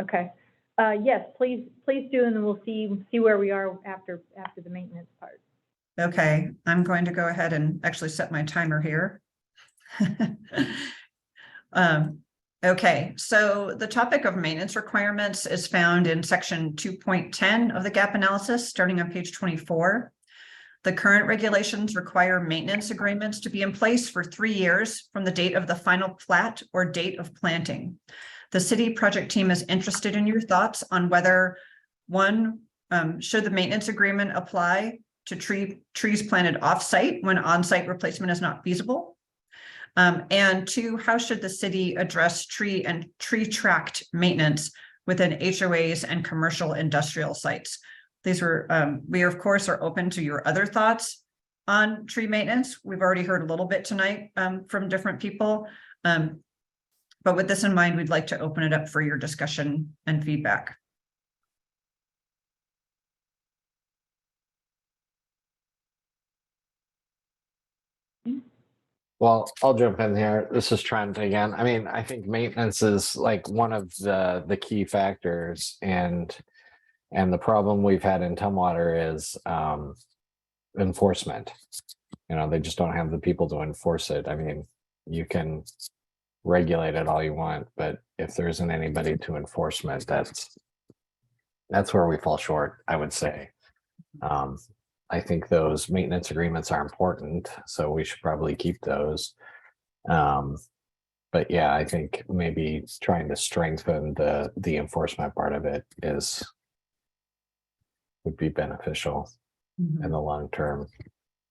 okay, yes, please do, and then we'll see where we are after the maintenance part. Okay, I'm going to go ahead and actually set my timer here. Okay, so the topic of maintenance requirements is found in section 2.10 of the gap analysis, starting on page 24. The current regulations require maintenance agreements to be in place for 3 years from the date of the final plat or date of planting. The city project team is interested in your thoughts on whether, one, should the maintenance agreement apply to trees planted off-site when on-site replacement is not feasible? And two, how should the city address tree and tree tract maintenance within HOAs and commercial industrial sites? These were, we of course are open to your other thoughts on tree maintenance. We've already heard a little bit tonight from different people. But with this in mind, we'd like to open it up for your discussion and feedback. Well, I'll jump in here. This is Trent again. I mean, I think maintenance is like one of the key factors, and the problem we've had in Tumwater is enforcement. They just don't have the people to enforce it. I mean, you can regulate it all you want, but if there isn't anybody to enforcement, that's where we fall short, I would say. I think those maintenance agreements are important, so we should probably keep those. But yeah, I think maybe trying to strengthen the enforcement part of it would be beneficial in the long-term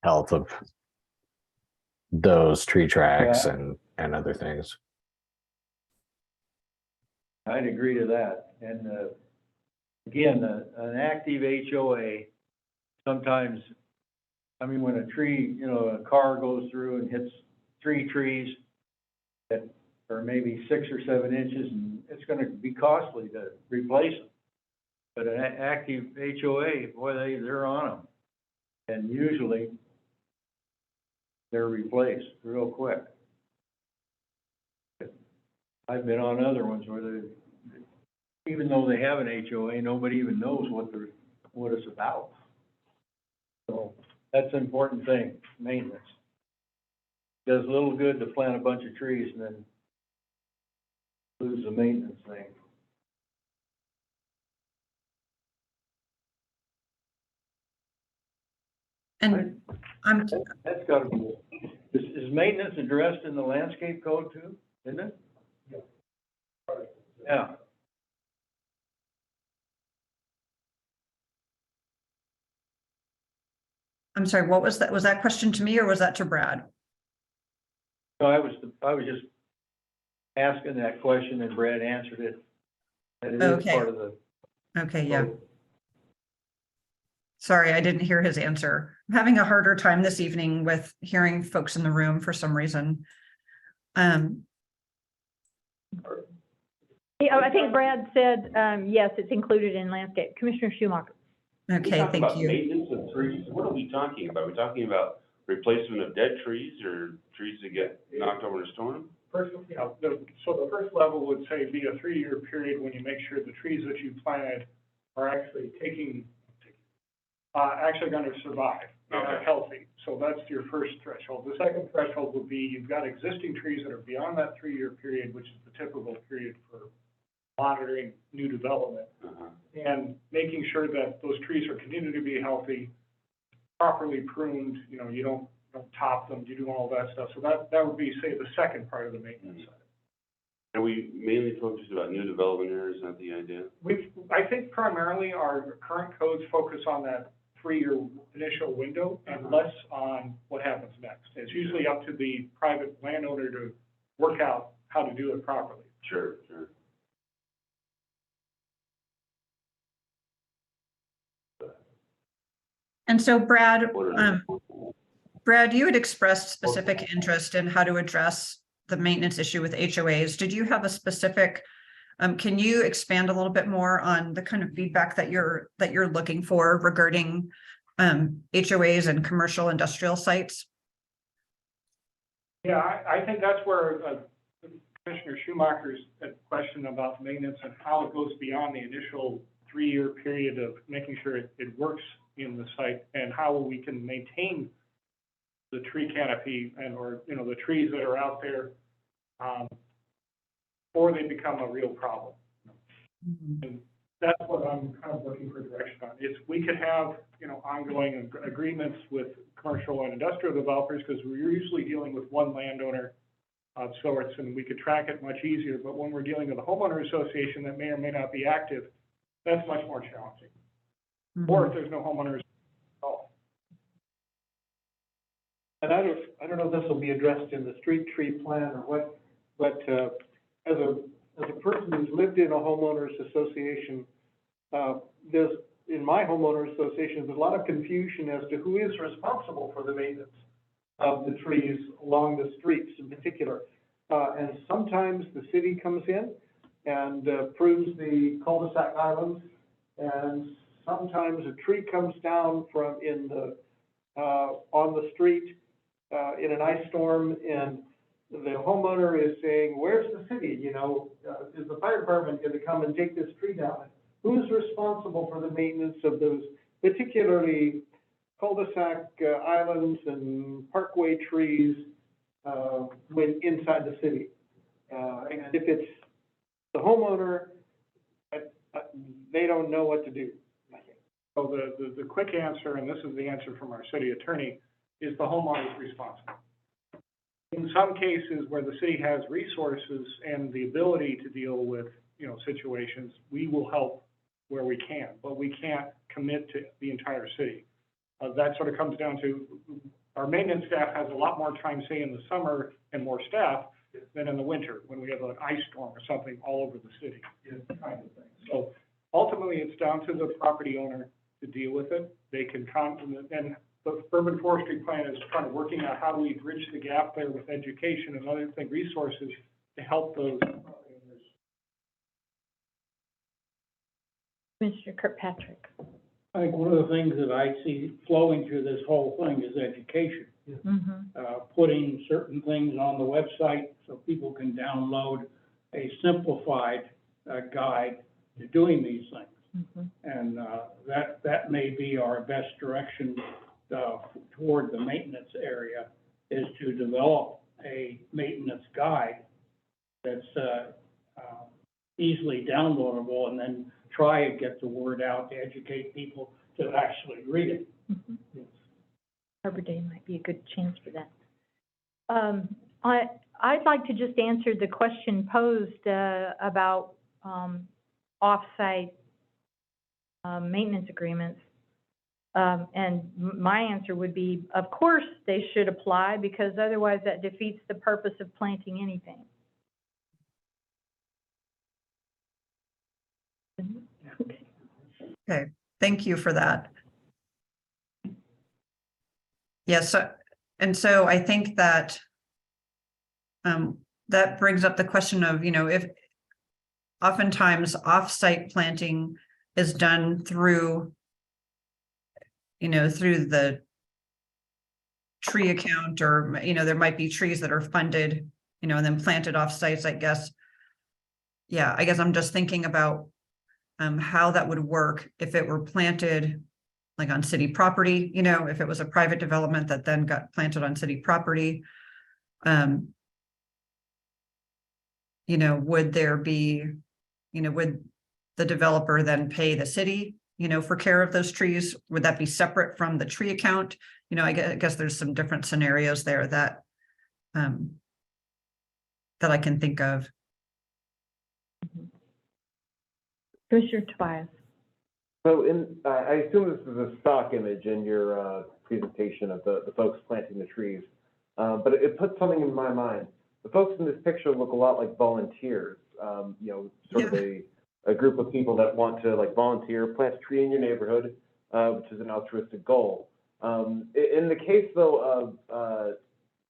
health of those tree tracks and other things. I'd agree to that. And again, an active HOA, sometimes, I mean, when a tree, a car goes through and hits 3 trees that are maybe 6 or 7 inches, and it's going to be costly to replace them. But an active HOA, boy, they're on them. And usually they're replaced real quick. I've been on other ones where even though they have an HOA, nobody even knows what it's about. So that's an important thing, maintenance. Does little good to plant a bunch of trees and then lose the maintenance thing. And That's gotta be, is maintenance addressed in the landscape code too, isn't it? Yeah. I'm sorry, what was that? Was that question to me or was that to Brad? No, I was just asking that question and Brad answered it. That it is Okay. part of the. Okay, yeah. Sorry, I didn't hear his answer. I'm having a harder time this evening with hearing folks in the room for some reason. I think Brad said, yes, it's included in landscape. Commissioner Schumacher. Okay, thank you. Maintenance of trees, what are we talking about? Are we talking about replacement of dead trees or trees that get knocked over in a storm? First, so the first level would say be a 3-year period when you make sure the trees that you planted are actually taking actually going to survive and are healthy. So that's your first threshold. The second threshold would be you've got existing trees that are beyond that 3-year period, which is the typical period for monitoring new development, and making sure that those trees are continuing to be healthy, properly pruned. You know, you don't top them, you do all that stuff. So that would be, say, the second part of the maintenance side. Are we mainly focused about new development here? Is that the idea? I think primarily our current codes focus on that 3-year initial window and less on what happens next. It's usually up to the private landowner to work out how to do it properly. Sure, sure. And so Brad, you had expressed specific interest in how to address the maintenance issue with HOAs. Did you have a specific, can you expand a little bit more on the kind of feedback that you're looking for regarding HOAs and commercial industrial sites? Yeah, I think that's where Commissioner Schumacher's question about maintenance and how it goes beyond the initial 3-year period of making sure it works in the site, and how we can maintain the tree canopy or the trees that are out there before they become a real problem. And that's what I'm kind of looking for direction on. Is we could have ongoing agreements with commercial and industrial developers, because we're usually dealing with one landowner of sorts, and we could track it much easier. But when we're dealing with a homeowner association that may or may not be active, that's much more challenging. Or if there's no homeowners at all. And I don't know if this will be addressed in the street tree plan or what, but as a person who's lived in a homeowners association, in my homeowners association, there's a lot of confusion as to who is responsible for the maintenance of the trees along the streets in particular. And sometimes the city comes in and prunes the cul-de-sac islands, and sometimes a tree comes down on the street in an ice storm, and the homeowner is saying, "Where's the city? Is the fire department going to come and take this tree down?" Who's responsible for the maintenance of those, particularly cul-de-sac islands and parkway trees when inside the city? And if it's the homeowner, they don't know what to do. So the quick answer, and this is the answer from our city attorney, is the homeowner is responsible. In some cases where the city has resources and the ability to deal with, situations, we will help where we can, but we can't commit to the entire city. That sort of comes down to our maintenance staff has a lot more time, say, in the summer and more staff than in the winter when we have an ice storm or something all over the city, kind of thing. So ultimately, it's down to the property owner to deal with it. They can and the urban forestry plan is kind of working out how do we bridge the gap there with education and other resources to help those property owners. Mr. Kirkpatrick. I think one of the things that I see flowing through this whole thing is education. Putting certain things on the website so people can download a simplified guide to doing these things. And that may be our best direction toward the maintenance area, is to develop a maintenance guide that's easily downloadable, and then try and get the word out to educate people to actually read it. Arbor Day might be a good chance for that. I'd like to just answer the question posed about off-site maintenance agreements. And my answer would be, of course, they should apply, because otherwise that defeats the purpose of planting anything. Okay, thank you for that. Yes, and so I think that that brings up the question of, if oftentimes off-site planting is done through, through the tree account, or, there might be trees that are funded, and then planted off sites, I guess. Yeah, I guess I'm just thinking about how that would work if it were planted like on city property, you know, if it was a private development that then got planted on city property. You know, would there be, you know, would the developer then pay the city, you know, for care of those trees? Would that be separate from the tree account? You know, I guess there's some different scenarios there that that I can think of. Commissioner Tobias. So I assume this is a stock image in your presentation of the folks planting the trees, but it puts something in my mind. The folks in this picture look a lot like volunteers, you know, sort of a group of people that want to like volunteer, plant a tree in your neighborhood, which is an altruistic goal. In the case though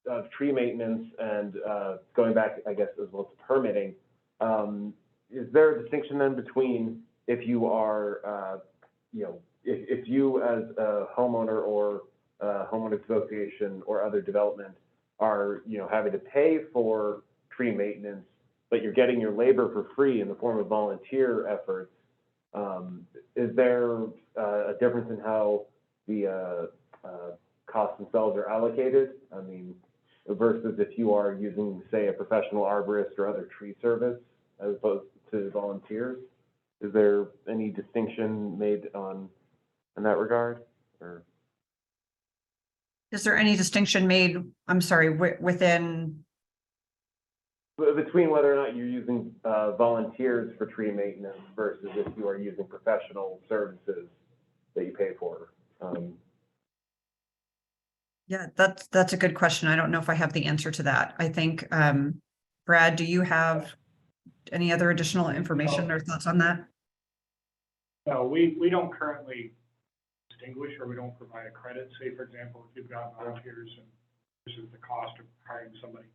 of tree maintenance and going back, I guess, as well to permitting, is there a distinction then between if you are, you know, if you as a homeowner or a homeowner association or other development are, you know, having to pay for tree maintenance, but you're getting your labor for free in the form of volunteer efforts, is there a difference in how the costs themselves are allocated? I mean, versus if you are using, say, a professional arborist or other tree service as opposed to volunteers? Is there any distinction made in that regard? Or Is there any distinction made, I'm sorry, within? Between whether or not you're using volunteers for tree maintenance versus if you are using professional services that you pay for? Yeah, that's a good question. I don't know if I have the answer to that. I think, Brad, do you have any other additional information or thoughts on that? No, we don't currently distinguish, or we don't provide a credit. Say, for example, if you've got volunteers and this is the cost of hiring somebody.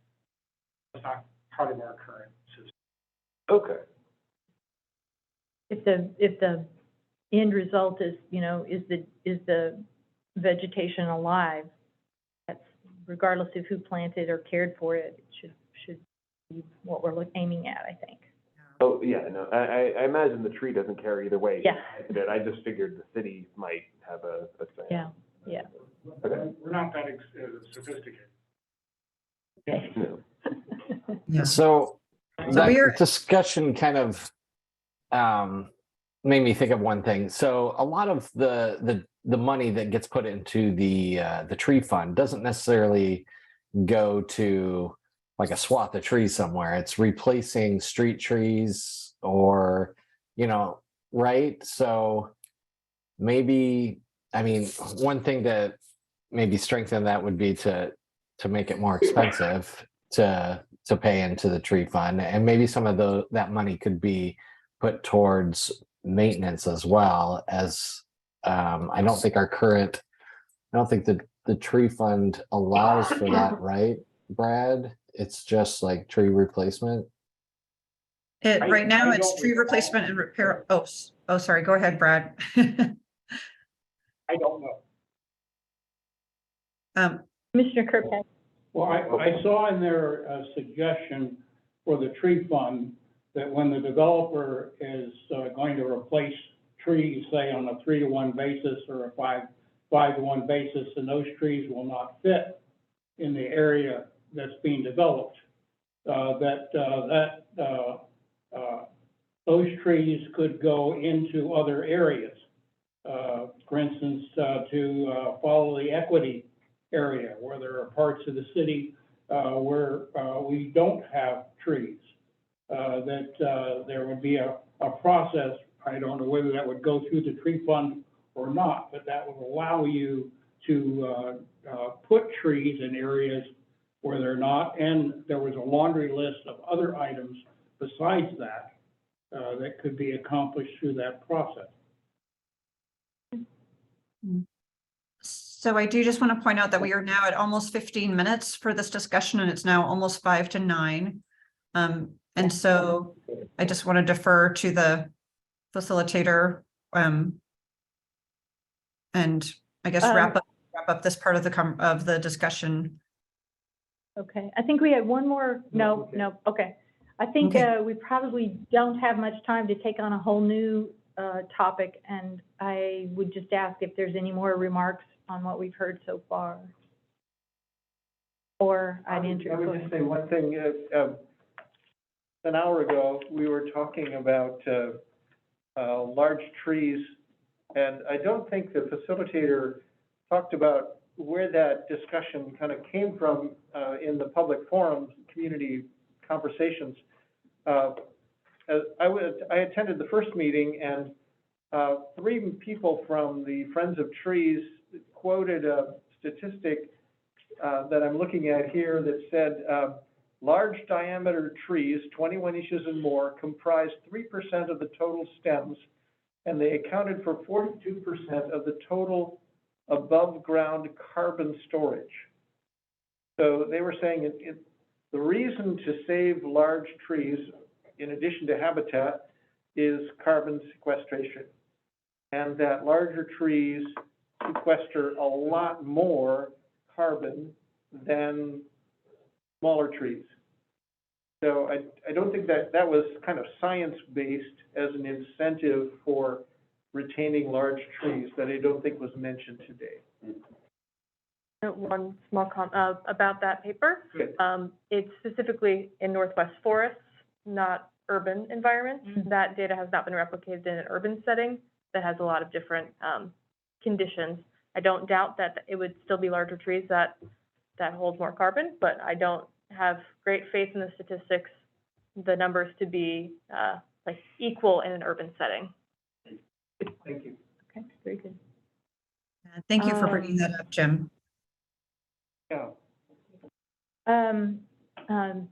That's not part of our current system. Okay. If the end result is, you know, is the vegetation alive, that's regardless of who planted or cared for it, it should be what we're aiming at, I think. Oh, yeah, no, I imagine the tree doesn't care either way. Yeah. I just figured the city might have a say. Yeah, yeah. Okay. We're not that sophisticated. Okay. No. Yeah. So that we are- discussion kind of made me think of one thing. So a lot of the money that gets put into the tree fund doesn't necessarily go to like a swath of trees somewhere. It's replacing street trees or, you know, right? So maybe, I mean, one thing to maybe strengthen that would be to make it more expensive to pay into the tree fund, and maybe some of that money could be put towards maintenance as well. As I don't think the tree fund allows for that, right, Brad? It's just like tree replacement. Right now, I it's don't tree recall. replacement and repair. Oh, sorry. Go ahead, Brad. I don't know. Commissioner Kirkpatrick. Well, I saw in there a suggestion for the tree fund that when the developer is going to replace trees, say on a 3-to-1 basis or a 5-to-1 basis, and those trees will not fit in the area that's being developed, those trees could go into other areas. For instance, to follow the equity area where there are parts of the city where we don't have trees, that there would be a process. I don't know whether that would go through the tree fund or not, but that would allow you to put trees in areas where they're not. And there was a laundry list of other items besides that that could be accomplished through that process. So I do just want to point out that we are now at almost 15 minutes for this discussion, and it's now almost 5 to 9. And so I just want to defer to the facilitator and I guess wrap up this part of the discussion. Okay, I think we had one more, no, okay. I think Okay. we probably don't have much time to take on a whole new topic, and I would just ask if there's any more remarks on what we've heard so far. Or I'd enter. I would just say one thing. An hour ago, we were talking about large trees, and I don't think the facilitator talked about where that discussion kind of came from in the public forums, community conversations. I attended the first meeting, and 3 people from the Friends of Trees quoted a statistic that I'm looking at here that said large diameter trees, 21 inches and more, comprise 3% of the total stems, and they accounted for 42% of the total above ground carbon storage. So they were saying the reason to save large trees, in addition to habitat, is carbon sequestration. And that larger trees sequester a lot more carbon than smaller trees. So I don't think that was kind of science-based as an incentive for retaining large trees that I don't think was mentioned today. One small comment about that paper. Good. It's specifically in Northwest forests, not urban environments. That data has not been replicated in an urban setting that has a lot of different conditions. I don't doubt that it would still be larger trees that hold more carbon, but I don't have great faith in the statistics, the numbers to be like equal in an urban setting. Thank you. Okay, very good. Thank you for bringing that up, Jim. Yeah.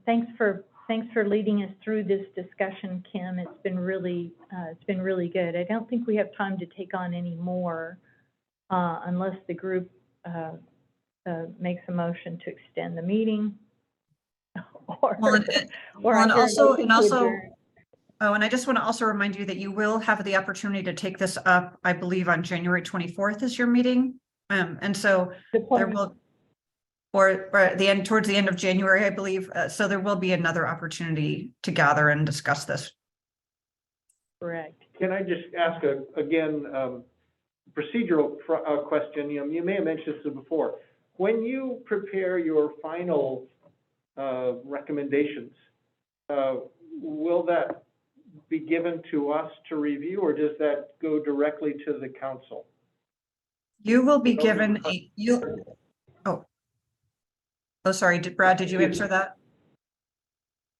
Thanks for leading us through this discussion, Kim. It's been really good. I don't think we have time to take on any more unless the group makes a motion to extend the meeting. And I just want to also remind you that you will have the opportunity to take this up, I believe, on January 24th is your meeting. And so there will, or at the end, towards the end of January, I believe. So there will be another opportunity to gather and discuss this. Correct. Can I just ask again, procedural question? You may have mentioned this before. When you prepare your final recommendations, will that be given to us to review, or does that go directly to the council? You will be given sorry, Brad, did you answer that?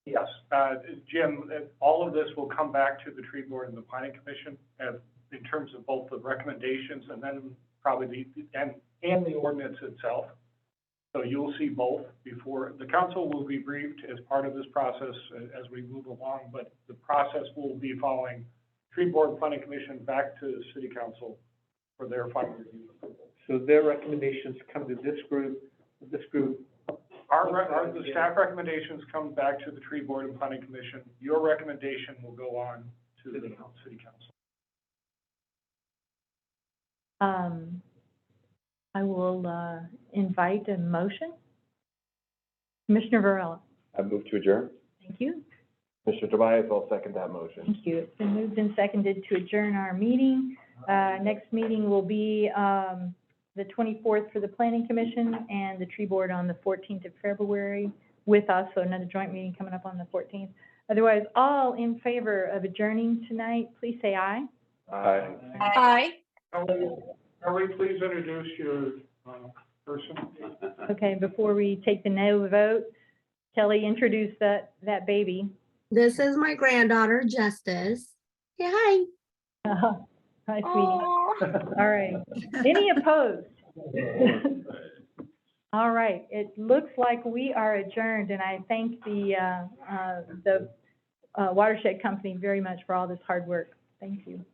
Yes, Jim, all of this will come back to the tree board and the planning commission in terms of both the recommendations and then probably and the ordinance itself. So you'll see both before. The council will be briefed as part of this process as we move along, but the process will be following tree board and planning commission back to city council for their final review. So their recommendations come to this group, the staff recommendations come back to the tree board and planning commission. Your recommendation will go on to the city council. I will invite a motion. Commissioner Varela. I move to adjourn. Thank you. Mr. Tobias, I'll second that motion. Thank you. It's been moved and seconded to adjourn our meeting. Next meeting will be the 24th for the Planning Commission and the Tree Board on the 14th of February with us, so another joint meeting coming up on the 14th. Otherwise, all in favor of adjourning tonight, please say aye. Aye. Aye. Ellie, please introduce your person. Okay, before we take the no vote, Kelly, introduce that baby. This is my granddaughter, Justice. Say hi. Hi, sweetie. All right. Any opposed? All right. It looks like we are adjourned, and I thank the Watershed Company very much for all this hard work. Thank you.